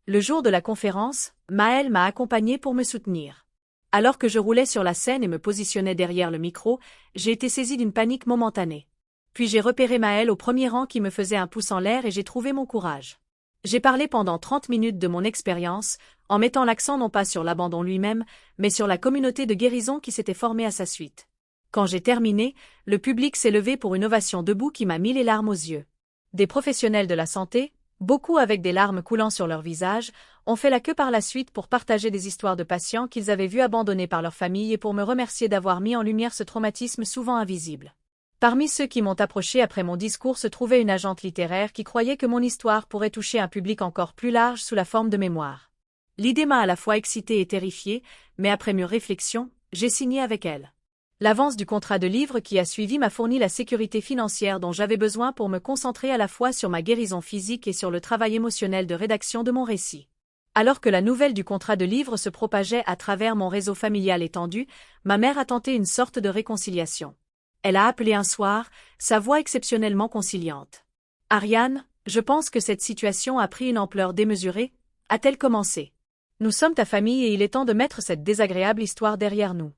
Le jour de la conférence, Maëlle m'a accompagnée pour me soutenir. Alors que je roulais sur la scène et me positionnais derrière le micro, j'ai été saisie d'une panique momentanée. Puis j'ai repéré Maëlle au premier rang qui me faisait un pouce en l'air et j'ai trouvé mon courage. J'ai parlé pendant 30 minutes de mon expérience, en mettant l'accent non pas sur l'abandon lui-même, mais sur la communauté de guérison qui s'était formée à sa suite. Quand j'ai terminé, le public s'est levé pour une ovation debout qui m'a mis les larmes aux yeux. Des professionnels de la santé, beaucoup avec des larmes coulant sur leur visage, ont fait la queue par la suite pour partager des histoires de patients qu'ils avaient vus abandonnés par leur famille et pour me remercier d'avoir mis en lumière ce traumatisme souvent invisible. Parmi ceux qui m'ont approché après mon discours se trouvait une agente littéraire qui croyait que mon histoire pourrait toucher un public encore plus large sous la forme de mémoires. L'idée m'a à la fois excitée et terrifiée, mais après mûre réflexion, j'ai signé avec elle. L'avance du contrat de livre qui a suivi m'a fourni la sécurité financière dont j'avais besoin pour me concentrer à la fois sur ma guérison physique et sur le travail émotionnel de rédaction de mon récit. Alors que la nouvelle du contrat de livre se propageait à travers mon réseau familial étendu, ma mère a tenté une sorte de réconciliation. Elle a appelé un soir, sa voix exceptionnellement conciliante. « Ariane, je pense que cette situation a pris une ampleur démesurée, a-t-elle commencé. Nous sommes ta famille et il est temps de mettre cette désagréable histoire derrière nous. »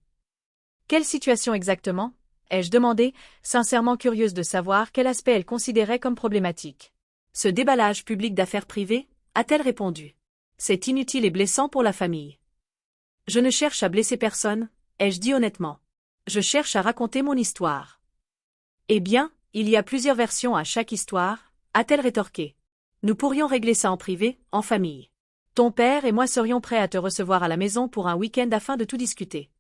Quelle situation exactement? Ai-je demandé, sincèrement curieuse de savoir quel aspect elle considérait comme problématique. Ce déballage public d'affaires privées, a-t-elle répondu. C'est inutile et blessant pour la famille. Je ne cherche à blesser personne, ai-je dit honnêtement. Je cherche à raconter mon histoire. Eh bien, il y a plusieurs versions à chaque histoire, a-t-elle rétorqué. Nous pourrions régler ça en privé, en famille. Ton père et moi serions prêts à te recevoir à la maison pour un week-end afin de tout discuter.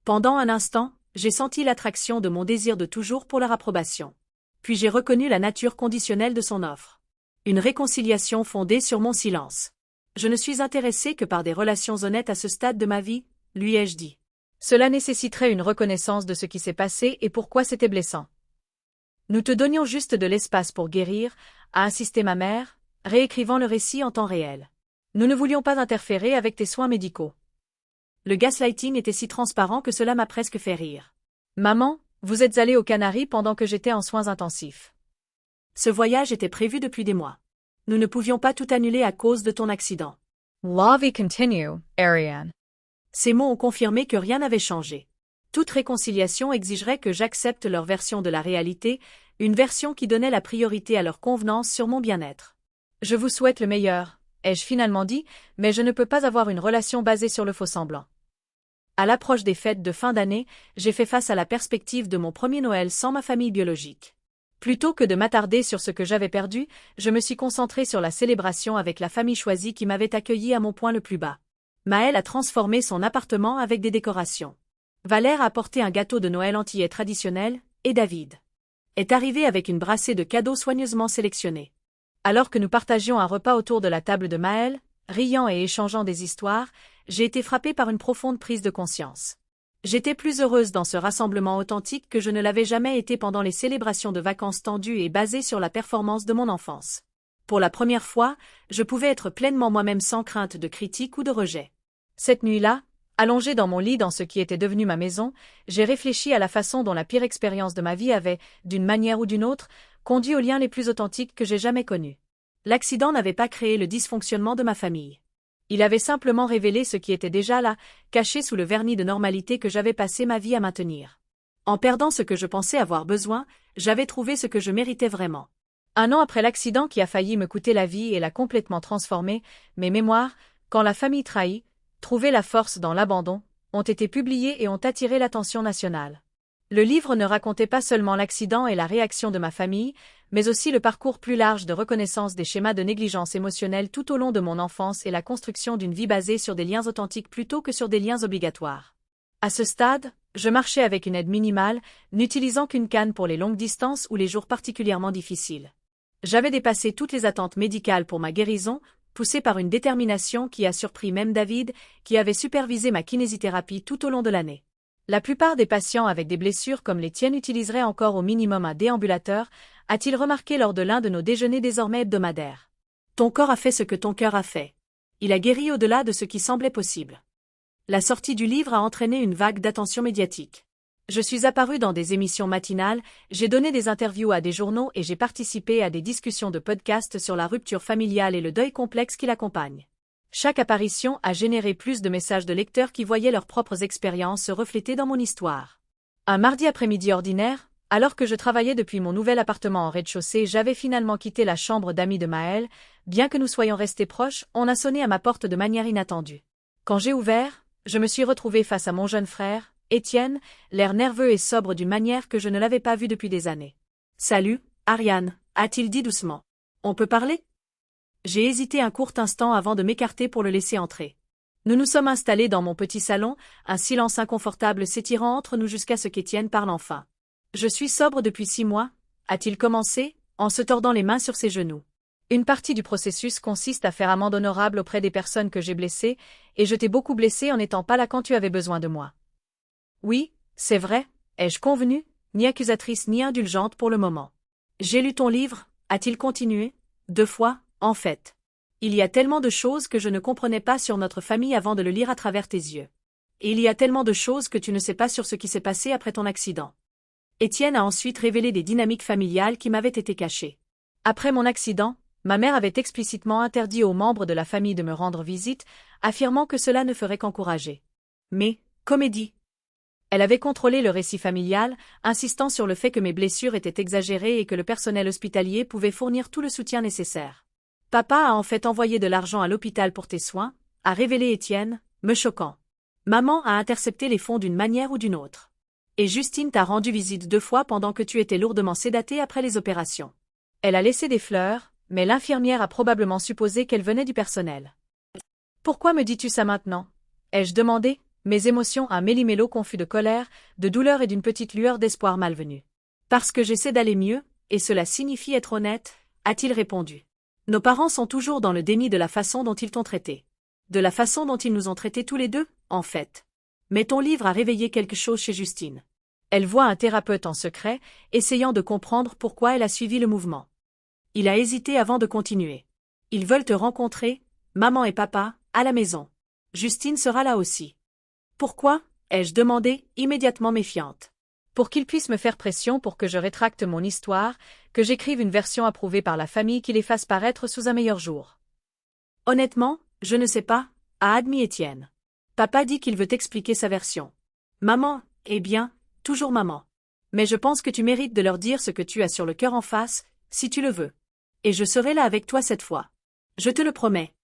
Pendant un instant, j'ai senti l'attraction de mon désir de toujours pour leur approbation. Puis j'ai reconnu la nature conditionnelle de son offre. Une réconciliation fondée sur mon silence. Je ne suis intéressée que par des relations honnêtes à ce stade de ma vie, lui ai-je dit. Cela nécessiterait une reconnaissance de ce qui s'est passé et pourquoi c'était blessant. Nous te donnions juste de l'espace pour guérir, a insisté ma mère, réécrivant le récit en temps réel. Nous ne voulions pas interférer avec tes soins médicaux. Le gaslighting était si transparent que cela m'a presque fait rire. Maman, vous êtes allée aux Canaries pendant que j'étais en soins intensifs. Ce voyage était prévu depuis des mois. Nous ne pouvions pas tout annuler à cause de ton accident. Love continue, Ariane. Ces mots ont confirmé que rien n'avait changé. Toute réconciliation exigerait que j'accepte leur version de la réalité, une version qui donnait la priorité à leur convenance sur mon bien-être. Je vous souhaite le meilleur, ai-je finalement dit, mais je ne peux pas avoir une relation basée sur le faux-semblant. À l'approche des fêtes de fin d'année, j'ai fait face à la perspective de mon premier Noël sans ma famille biologique. Plutôt que de m'attarder sur ce que j'avais perdu, je me suis concentrée sur la célébration avec la famille choisie qui m'avait accueillie à mon point le plus bas. Maëlle a transformé son appartement avec des décorations. Valère a apporté un gâteau de Noël antillais traditionnel, et David est arrivé avec une brassée de cadeaux soigneusement sélectionnés. Alors que nous partagions un repas autour de la table de Maëlle, riant et échangeant des histoires, j'ai été frappée par une profonde prise de conscience. J'étais plus heureuse dans ce rassemblement authentique que je ne l'avais jamais été pendant les célébrations de vacances tendues et basées sur la performance de mon enfance. Pour la première fois, je pouvais être pleinement moi-même sans crainte de critique ou de rejet. Cette nuit-là, allongée dans mon lit dans ce qui était devenu ma maison, j'ai réfléchi à la façon dont la pire expérience de ma vie avait, d'une manière ou d'une autre, conduit aux liens les plus authentiques que j'ai jamais connus. L'accident n'avait pas créé le dysfonctionnement de ma famille. Il avait simplement révélé ce qui était déjà là, caché sous le vernis de normalité que j'avais passé ma vie à maintenir. En perdant ce que je pensais avoir besoin, j'avais trouvé ce que je méritais vraiment. 1 an après l'accident qui a failli me coûter la vie et l'a complètement transformé, mes mémoires, Quand la famille trahit, trouver la force dans l'abandon, ont été publiés et ont attiré l'attention nationale. Le livre ne racontait pas seulement l'accident et la réaction de ma famille, mais aussi le parcours plus large de reconnaissance des schémas de négligence émotionnelle tout au long de mon enfance et la construction d'une vie basée sur des liens authentiques plutôt que sur des liens obligatoires. À ce stade, je marchais avec une aide minimale, n'utilisant qu'une canne pour les longues distances ou les jours particulièrement difficiles. J'avais dépassé toutes les attentes médicales pour ma guérison, poussée par une détermination qui a surpris même David, qui avait supervisé ma kinésithérapie tout au long de l'année. La plupart des patients avec des blessures comme les tiennes utiliseraient encore au minimum un déambulateur, a-t-il remarqué lors de l'un de nos déjeuners désormais hebdomadaires. Ton corps a fait ce que ton cœur a fait. Il a guéri au-delà de ce qui semblait possible. La sortie du livre a entraîné une vague d'attention médiatique. Je suis apparue dans des émissions matinales, j'ai donné des interviews à des journaux et j'ai participé à des discussions de podcasts sur la rupture familiale et le deuil complexe qui l'accompagne. Chaque apparition a généré plus de messages de lecteurs qui voyaient leurs propres expériences se refléter dans mon histoire. Un mardi après-midi ordinaire, alors que je travaillais depuis mon nouvel appartement en rez-de-chaussée, j'avais finalement quitté la chambre d'amis de Maëlle. Bien que nous soyons restés proches, on a sonné à ma porte de manière inattendue. Quand j'ai ouvert, je me suis retrouvée face à mon jeune frère, Étienne, l'air nerveux et sobre d'une manière que je ne l'avais pas vu depuis des années. « Salut, Ariane » a-t-il dit doucement. « On peut parler ?» J'ai hésité un court instant avant de m'écarter pour le laisser entrer. Nous nous sommes installés dans mon petit salon, un silence inconfortable s'étirant entre nous jusqu'à ce qu'Étienne parle enfin. Je suis sobre depuis 6 mois, a-t-il commencé, en se tordant les mains sur ses genoux. Une partie du processus consiste à faire amende honorable auprès des personnes que j'ai blessées, et je t'ai beaucoup blessé en n'étant pas là quand tu avais besoin de moi. Oui, c'est vrai, ai-je convenu, ni accusatrice ni indulgente pour le moment. J'ai lu ton livre, a-t-il continué, 2 fois, en fait. Il y a tellement de choses que je ne comprenais pas sur notre famille avant de le lire à travers tes yeux. Et il y a tellement de choses que tu ne sais pas sur ce qui s'est passé après ton accident. Étienne a ensuite révélé des dynamiques familiales qui m'avaient été cachées. Après mon accident, ma mère avait explicitement interdit aux membres de la famille de me rendre visite, affirmant que cela ne ferait qu'encourager. Mais, comédie. Elle avait contrôlé le récit familial, insistant sur le fait que mes blessures étaient exagérées et que le personnel hospitalier pouvait fournir tout le soutien nécessaire. Papa a en fait envoyé de l'argent à l'hôpital pour tes soins, a révélé Étienne, me choquant. Maman a intercepté les fonds d'une manière ou d'une autre. Et Justine t'a rendu visite 2 fois pendant que tu étais lourdement sédatée après les opérations. Elle a laissé des fleurs, mais l'infirmière a probablement supposé qu'elles venaient du personnel. Pourquoi me dis-tu ça maintenant? Ai-je demandé, mes émotions un méli-mélo confus de colère, de douleur et d'une petite lueur d'espoir malvenu. Parce que j'essaie d'aller mieux, et cela signifie être honnête, a-t-il répondu. Nos parents sont toujours dans le déni de la façon dont ils t'ont traité. De la façon dont ils nous ont traités tous les deux, en fait. Mais ton livre a réveillé quelque chose chez Justine. Elle voit un thérapeute en secret, essayant de comprendre pourquoi elle a suivi le mouvement. Il a hésité avant de continuer. Ils veulent te rencontrer, maman et papa, à la maison. Justine sera là aussi. Pourquoi? Ai-je demandé, immédiatement méfiante. Pour qu'ils puissent me faire pression pour que je rétracte mon histoire, que j'écrive une version approuvée par la famille qui les fasse paraître sous un meilleur jour. Honnêtement, je ne sais pas, a admis Étienne. Papa dit qu'il veut t'expliquer sa version. Maman, eh bien, toujours maman. Mais je pense que tu mérites de leur dire ce que tu as sur le cœur en face, si tu le veux. Et je serai là avec toi cette fois. Je te le promets.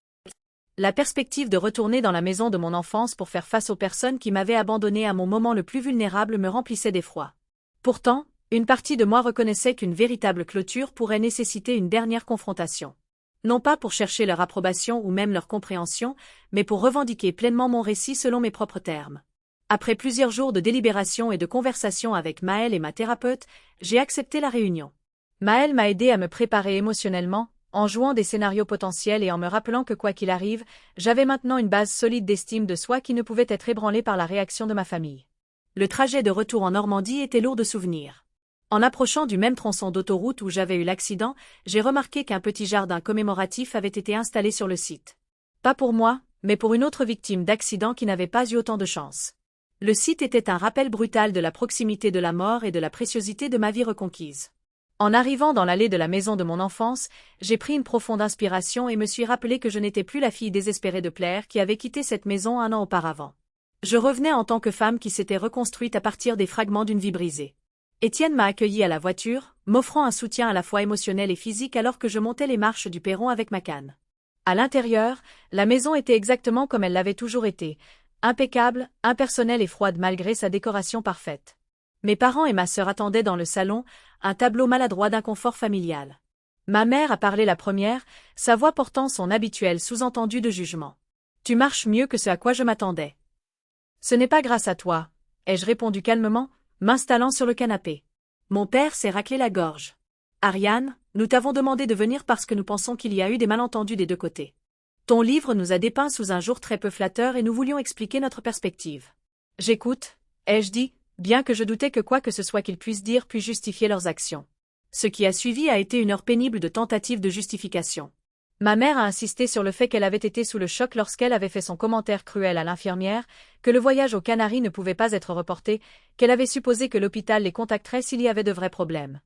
La perspective de retourner dans la maison de mon enfance pour faire face aux personnes qui m'avaient abandonné à mon moment le plus vulnérable me remplissait d'effroi. Pourtant, une partie de moi reconnaissait qu'une véritable clôture pourrait nécessiter une dernière confrontation. Non pas pour chercher leur approbation ou même leur compréhension, mais pour revendiquer pleinement mon récit selon mes propres termes. Après plusieurs jours de délibération et de conversation avec Maëlle et ma thérapeute, j'ai accepté la réunion. Maëlle m'a aidé à me préparer émotionnellement, en jouant des scénarios potentiels et en me rappelant que quoi qu'il arrive, j'avais maintenant une base solide d'estime de soi qui ne pouvait être ébranlée par la réaction de ma famille. Le trajet de retour en Normandie était lourd de souvenirs. En approchant du même tronçon d'autoroute où j'avais eu l'accident, j'ai remarqué qu'un petit jardin commémoratif avait été installé sur le site. Pas pour moi, mais pour une autre victime d'accident qui n'avait pas eu autant de chance. Le site était un rappel brutal de la proximité de la mort et de la préciosité de ma vie reconquise. En arrivant dans l'allée de la maison de mon enfance, j'ai pris une profonde inspiration et me suis rappelé que je n'étais plus la fille désespérée de plaire qui avait quitté cette maison 1 an auparavant. Je revenais en tant que femme qui s'était reconstruite à partir des fragments d'une vie brisée. Étienne m'a accueillie à la voiture, m'offrant un soutien à la fois émotionnel et physique alors que je montais les marches du perron avec ma canne. À l'intérieur, la maison était exactement comme elle l'avait toujours été, impeccable, impersonnelle et froide malgré sa décoration parfaite. Mes parents et ma sœur attendaient dans le salon, un tableau maladroit d'inconfort familial. Ma mère a parlé la première, sa voix portant son habituel sous-entendu de jugement. « Tu marches mieux que ce à quoi je m'attendais. »« Ce n'est pas grâce à toi, » ai-je répondu calmement, m'installant sur le canapé. Mon père s'est raclé la gorge. « Ariane, nous t'avons demandé de venir parce que nous pensons qu'il y a eu des malentendus des 2 côtés. Ton livre nous a dépeints sous un jour très peu flatteur et nous voulions expliquer notre perspective. »« J'écoute, » ai-je dit, bien que je doutais que quoi que ce soit qu'ils puissent dire puisse justifier leurs actions. Ce qui a suivi a été une heure pénible de tentatives de justification. Ma mère a insisté sur le fait qu'elle avait été sous le choc lorsqu'elle avait fait son commentaire cruel à l'infirmière, que le voyage aux Canaries ne pouvait pas être reporté, qu'elle avait supposé que l'hôpital les contacterait s'il y avait de vrais problèmes.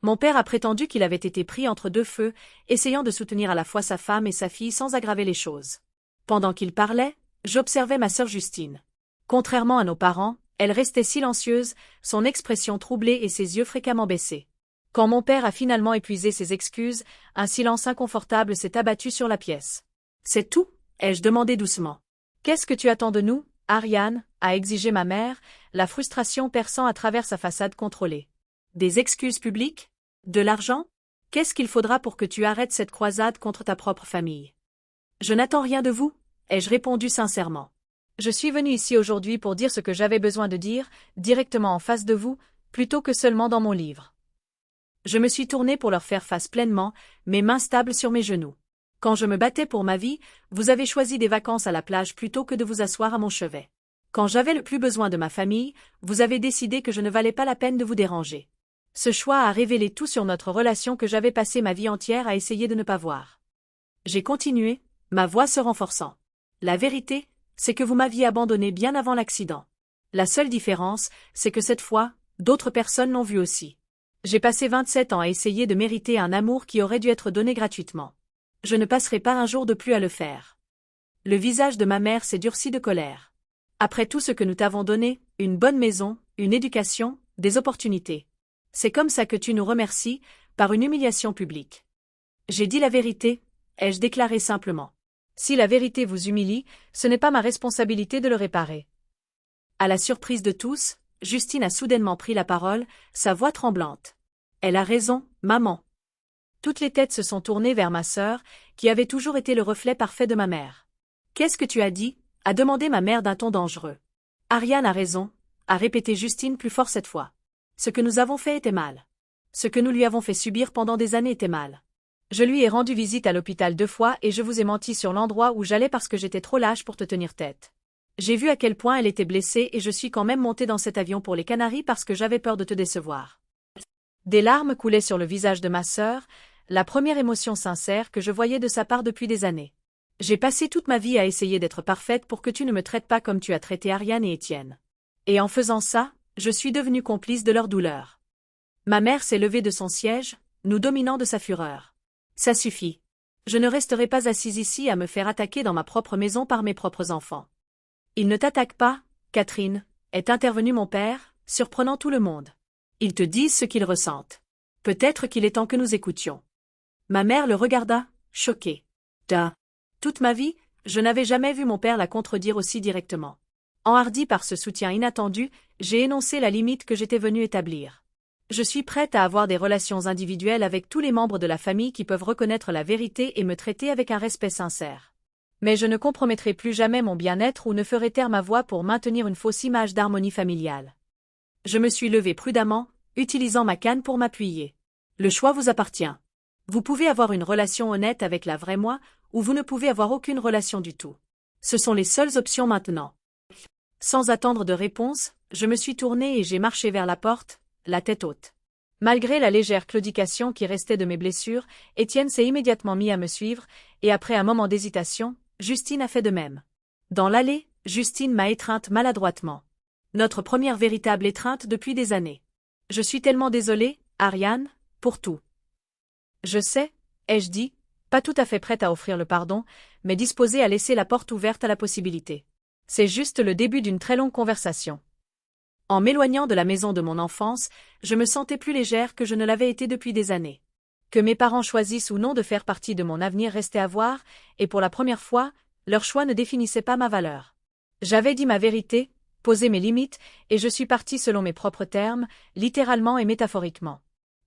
Mon père a prétendu qu'il avait été pris entre 2 feux, essayant de soutenir à la fois sa femme et sa fille sans aggraver les choses. Pendant qu'il parlait, j'observais ma sœur Justine. Contrairement à nos parents, elle restait silencieuse, son expression troublée et ses yeux fréquemment baissés. Quand mon père a finalement épuisé ses excuses, un silence inconfortable s'est abattu sur la pièce. « C'est tout ?» ai-je demandé doucement. « Qu'est-ce que tu attends de nous, Ariane ?» a exigé ma mère, la frustration perçant à travers sa façade contrôlée. « Des excuses publiques? De l'argent? Qu'est-ce qu'il faudra pour que tu arrêtes cette croisade contre ta propre famille? Je n'attends rien de vous, ai-je répondu sincèrement. Je suis venu ici aujourd'hui pour dire ce que j'avais besoin de dire, directement en face de vous, plutôt que seulement dans mon livre. Je me suis tourné pour leur faire face pleinement, mes mains stables sur mes genoux. Quand je me battais pour ma vie, vous avez choisi des vacances à la plage plutôt que de vous asseoir à mon chevet. Quand j'avais le plus besoin de ma famille, vous avez décidé que je ne valais pas la peine de vous déranger. Ce choix a révélé tout sur notre relation que j'avais passé ma vie entière à essayer de ne pas voir. J'ai continué, ma voix se renforçant. La vérité, c'est que vous m'aviez abandonné bien avant l'accident. La seule différence, c'est que cette fois, d'autres personnes l'ont vu aussi. J'ai passé 27 ans à essayer de mériter un amour qui aurait dû être donné gratuitement. Je ne passerai pas un jour de plus à le faire. Le visage de ma mère s'est durci de colère. Après tout ce que nous t'avons donné, une bonne maison, une éducation, des opportunités. C'est comme ça que tu nous remercies, par une humiliation publique. J'ai dit la vérité, ai-je déclaré simplement. Si la vérité vous humilie, ce n'est pas ma responsabilité de le réparer. À la surprise de tous, Justine a soudainement pris la parole, sa voix tremblante. Elle a raison, maman. Toutes les têtes se sont tournées vers ma sœur, qui avait toujours été le reflet parfait de ma mère. Qu'est-ce que tu as dit? A demandé ma mère d'un ton dangereux. Ariane a raison, a répété Justine plus fort cette fois. Ce que nous avons fait était mal. Ce que nous lui avons fait subir pendant des années était mal. Je lui ai rendu visite à l'hôpital 2 fois et je vous ai menti sur l'endroit où j'allais parce que j'étais trop lâche pour te tenir tête. J'ai vu à quel point elle était blessée et je suis quand même montée dans cet avion pour les Canaries parce que j'avais peur de te décevoir. Des larmes coulaient sur le visage de ma sœur, la première émotion sincère que je voyais de sa part depuis des années. J'ai passé toute ma vie à essayer d'être parfaite pour que tu ne me traites pas comme tu as traité Ariane et Étienne. Et en faisant ça, je suis devenue complice de leur douleur. Ma mère s'est levée de son siège, nous dominant de sa fureur. Ça suffit. Je ne resterai pas assise ici à me faire attaquer dans ma propre maison par mes propres enfants. Ils ne t'attaquent pas, Catherine, est intervenu mon père, surprenant tout le monde. Ils te disent ce qu'ils ressentent. Peut-être qu'il est temps que nous écoutions. Ma mère le regarda, choquée. Toute ma vie, je n'avais jamais vu mon père la contredire aussi directement. Enhardi par ce soutien inattendu, j'ai énoncé la limite que j'étais venue établir. Je suis prête à avoir des relations individuelles avec tous les membres de la famille qui peuvent reconnaître la vérité et me traiter avec un respect sincère. Mais je ne compromettrai plus jamais mon bien-être ou ne ferai taire ma voix pour maintenir une fausse image d'harmonie familiale. Je me suis levée prudemment, utilisant ma canne pour m'appuyer. Le choix vous appartient. Vous pouvez avoir une relation honnête avec la vraie moi, ou vous ne pouvez avoir aucune relation du tout. Ce sont les seules options maintenant. Sans attendre de réponse, je me suis tournée et j'ai marché vers la porte, la tête haute. Malgré la légère claudication qui restait de mes blessures, Étienne s'est immédiatement mis à me suivre, et après un moment d'hésitation, Justine a fait de même. Dans l'allée, Justine m'a étreinte maladroitement. Notre première véritable étreinte depuis des années. Je suis tellement désolée, Ariane, pour tout. Je sais, ai-je dit, pas tout à fait prête à offrir le pardon, mais disposée à laisser la porte ouverte à la possibilité. C'est juste le début d'une très longue conversation. En m'éloignant de la maison de mon enfance, je me sentais plus légère que je ne l'avais été depuis des années. Que mes parents choisissent ou non de faire partie de mon avenir restait à voir, et pour la première fois, leur choix ne définissait pas ma valeur. J'avais dit ma vérité, posé mes limites, et je suis partie selon mes propres termes, littéralement et métaphoriquement.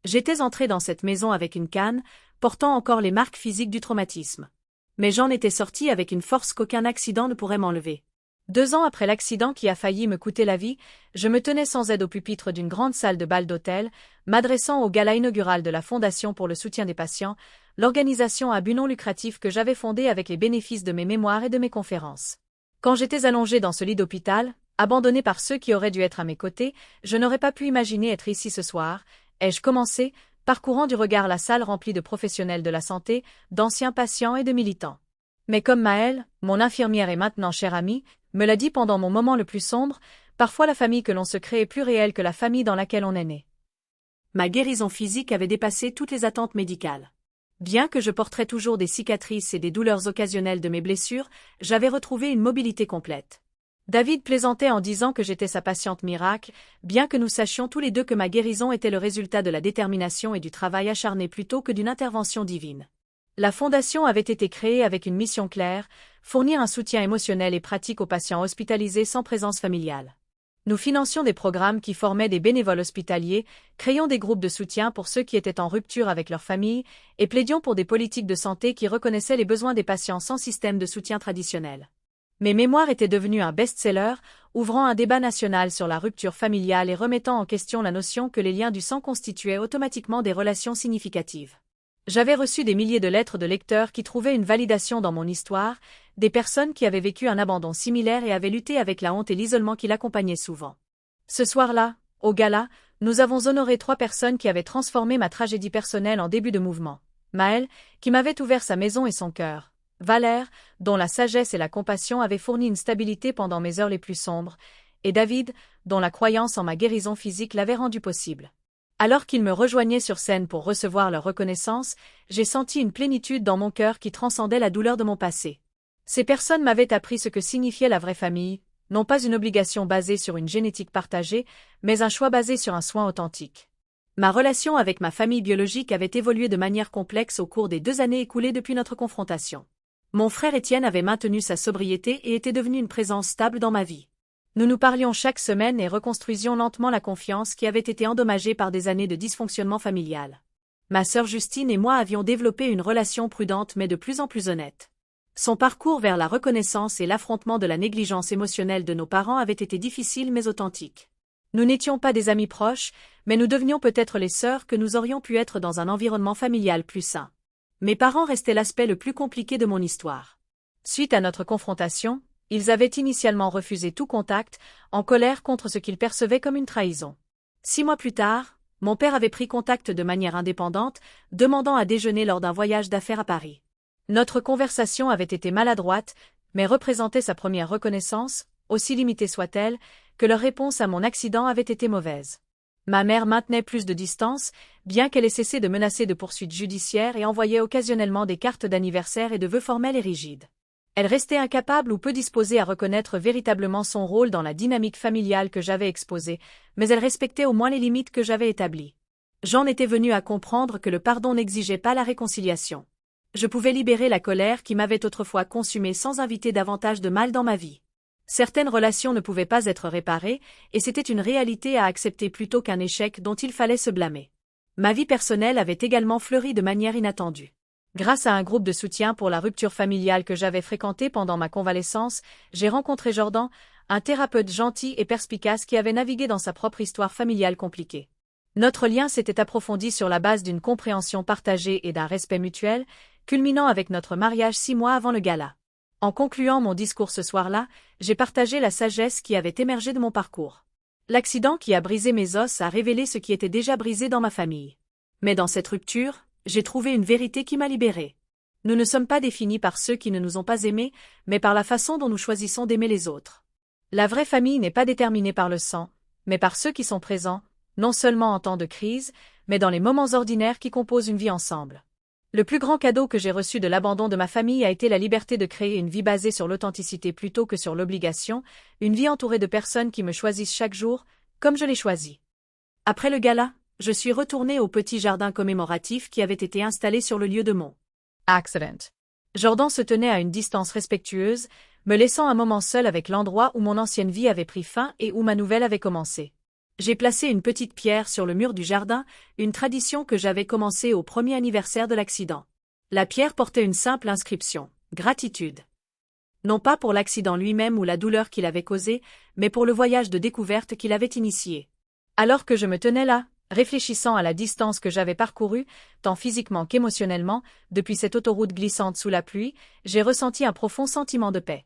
J'étais entrée dans cette maison avec une canne, portant encore les marques physiques du traumatisme. Mais j'en étais sortie avec une force qu'aucun accident ne pourrait m'enlever. 2 ans après l'accident qui a failli me coûter la vie, je me tenais sans aide au pupitre d'une grande salle de bal d'hôtel, m'adressant au gala inaugural de la Fondation pour le soutien des patients, l'organisation à but non lucratif que j'avais fondée avec les bénéfices de mes mémoires et de mes conférences. Quand j'étais allongée dans ce lit d'hôpital, abandonnée par ceux qui auraient dû être à mes côtés, je n'aurais pas pu imaginer être ici ce soir, ai-je commencé, parcourant du regard la salle remplie de professionnels de la santé, d'anciens patients et de militants. Mais comme Maëlle, mon infirmière et maintenant chère amie, me l'a dit pendant mon moment le plus sombre, parfois la famille que l'on se crée est plus réelle que la famille dans laquelle on est né. Ma guérison physique avait dépassé toutes les attentes médicales. Bien que je porterais toujours des cicatrices et des douleurs occasionnelles de mes blessures, j'avais retrouvé une mobilité complète. David plaisantait en disant que j'étais sa patiente miracle, bien que nous sachions tous les deux que ma guérison était le résultat de la détermination et du travail acharné plutôt que d'une intervention divine. La Fondation avait été créée avec une mission claire, fournir un soutien émotionnel et pratique aux patients hospitalisés sans présence familiale. Nous financions des programmes qui formaient des bénévoles hospitaliers, créions des groupes de soutien pour ceux qui étaient en rupture avec leur famille, et plaidions pour des politiques de santé qui reconnaissaient les besoins des patients sans système de soutien traditionnel. Mes mémoires étaient devenus un best-seller, ouvrant un débat national sur la rupture familiale et remettant en question la notion que les liens du sang constituaient automatiquement des relations significatives. J'avais reçu des milliers de lettres de lecteurs qui trouvaient une validation dans mon histoire, des personnes qui avaient vécu un abandon similaire et avaient lutté avec la honte et l'isolement qui l'accompagnaient souvent. Ce soir-là, au gala, nous avons honoré 3 personnes qui avaient transformé ma tragédie personnelle en début de mouvement. Maël, qui m'avait ouvert sa maison et son cœur. Valère, dont la sagesse et la compassion avaient fourni une stabilité pendant mes heures les plus sombres, et David, dont la croyance en ma guérison physique l'avait rendu possible. Alors qu'ils me rejoignaient sur scène pour recevoir leur reconnaissance, j'ai senti une plénitude dans mon cœur qui transcendait la douleur de mon passé. Ces personnes m'avaient appris ce que signifiait la vraie famille, non pas une obligation basée sur une génétique partagée, mais un choix basé sur un soin authentique. Ma relation avec ma famille biologique avait évolué de manière complexe au cours des 2 années écoulées depuis notre confrontation. Mon frère Étienne avait maintenu sa sobriété et était devenu une présence stable dans ma vie. Nous nous parlions chaque semaine et reconstruisions lentement la confiance qui avait été endommagée par des années de dysfonctionnement familial. Ma sœur Justine et moi avions développé une relation prudente mais de plus en plus honnête. Son parcours vers la reconnaissance et l'affrontement de la négligence émotionnelle de nos parents avait été difficile mais authentique. Nous n'étions pas des amis proches, mais nous devenions peut-être les sœurs que nous aurions pu être dans un environnement familial plus sain. Mes parents restaient l'aspect le plus compliqué de mon histoire. Suite à notre confrontation, ils avaient initialement refusé tout contact, en colère contre ce qu'ils percevaient comme une trahison. 6 mois plus tard, mon père avait pris contact de manière indépendante, demandant à déjeuner lors d'un voyage d'affaires à Paris. Notre conversation avait été maladroite, mais représentait sa première reconnaissance, aussi limitée soit-elle, que leur réponse à mon accident avait été mauvaise. Ma mère maintenait plus de distance, bien qu'elle ait cessé de menacer de poursuites judiciaires et envoyait occasionnellement des cartes d'anniversaire et de vœux formels et rigides. Elle restait incapable ou peu disposée à reconnaître véritablement son rôle dans la dynamique familiale que j'avais exposée, mais elle respectait au moins les limites que j'avais établies. J'en étais venue à comprendre que le pardon n'exigeait pas la réconciliation. Je pouvais libérer la colère qui m'avait autrefois consumée sans inviter davantage de mal dans ma vie. Certaines relations ne pouvaient pas être réparées, et c'était une réalité à accepter plutôt qu'un échec dont il fallait se blâmer. Ma vie personnelle avait également fleuri de manière inattendue. Grâce à un groupe de soutien pour la rupture familiale que j'avais fréquenté pendant ma convalescence, j'ai rencontré Jordan, un thérapeute gentil et perspicace qui avait navigué dans sa propre histoire familiale compliquée. Notre lien s'était approfondi sur la base d'une compréhension partagée et d'un respect mutuel, culminant avec notre mariage 6 mois avant le gala. En concluant mon discours ce soir-là, j'ai partagé la sagesse qui avait émergé de mon parcours. L'accident qui a brisé mes os a révélé ce qui était déjà brisé dans ma famille. Mais dans cette rupture, j'ai trouvé une vérité qui m'a libérée. Nous ne sommes pas définis par ceux qui ne nous ont pas aimés, mais par la façon dont nous choisissons d'aimer les autres. La vraie famille n'est pas déterminée par le sang, mais par ceux qui sont présents, non seulement en temps de crise, mais dans les moments ordinaires qui composent une vie ensemble. Le plus grand cadeau que j'ai reçu de l'abandon de ma famille a été la liberté de créer une vie basée sur l'authenticité plutôt que sur l'obligation, une vie entourée de personnes qui me choisissent chaque jour, comme je l'ai choisi. Après le gala, je suis retournée au petit jardin commémoratif qui avait été installé sur le lieu de mon accident. Jordan se tenait à une distance respectueuse, me laissant un moment seul avec l'endroit où mon ancienne vie avait pris fin et où ma nouvelle avait commencé. J'ai placé une petite pierre sur le mur du jardin, une tradition que j'avais commencée au premier anniversaire de l'accident. La pierre portait une simple inscription, gratitude. Non pas pour l'accident lui-même ou la douleur qu'il avait causée, mais pour le voyage de découverte qu'il avait initié. Alors que je me tenais là, réfléchissant à la distance que j'avais parcourue, tant physiquement qu'émotionnellement, depuis cette autoroute glissante sous la pluie, j'ai ressenti un profond sentiment de paix.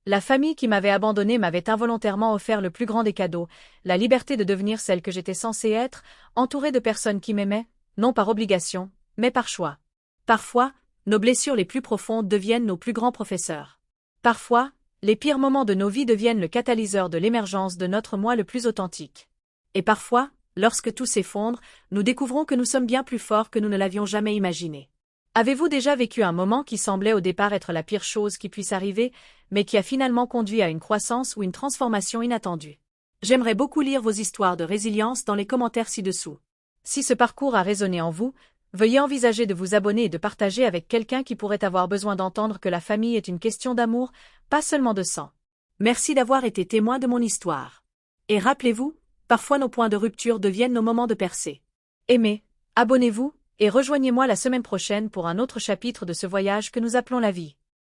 La famille qui m'avait abandonné m'avait involontairement offert le plus grand des cadeaux, la liberté de devenir celle que j'étais censée être, entourée de personnes qui m'aimaient, non par obligation, mais par choix. Parfois, nos blessures les plus profondes deviennent nos plus grands professeurs. Parfois, les pires moments de nos vies deviennent le catalyseur de l'émergence de notre moi le plus authentique. Et parfois, lorsque tout s'effondre, nous découvrons que nous sommes bien plus forts que nous ne l'avions jamais imaginé. Avez-vous déjà vécu un moment qui semblait au départ être la pire chose qui puisse arriver, mais qui a finalement conduit à une croissance ou une transformation inattendue? J'aimerais beaucoup lire vos histoires de résilience dans les commentaires ci-dessous. Si ce parcours a résonné en vous, veuillez envisager de vous abonner et de partager avec quelqu'un qui pourrait avoir besoin d'entendre que la famille est une question d'amour, pas seulement de sang. Merci d'avoir été témoin de mon histoire. Et rappelez-vous, parfois nos points de rupture deviennent nos moments de percée. Aimez, abonnez-vous, et rejoignez-moi la semaine prochaine pour un autre chapitre de ce voyage que nous appelons la vie.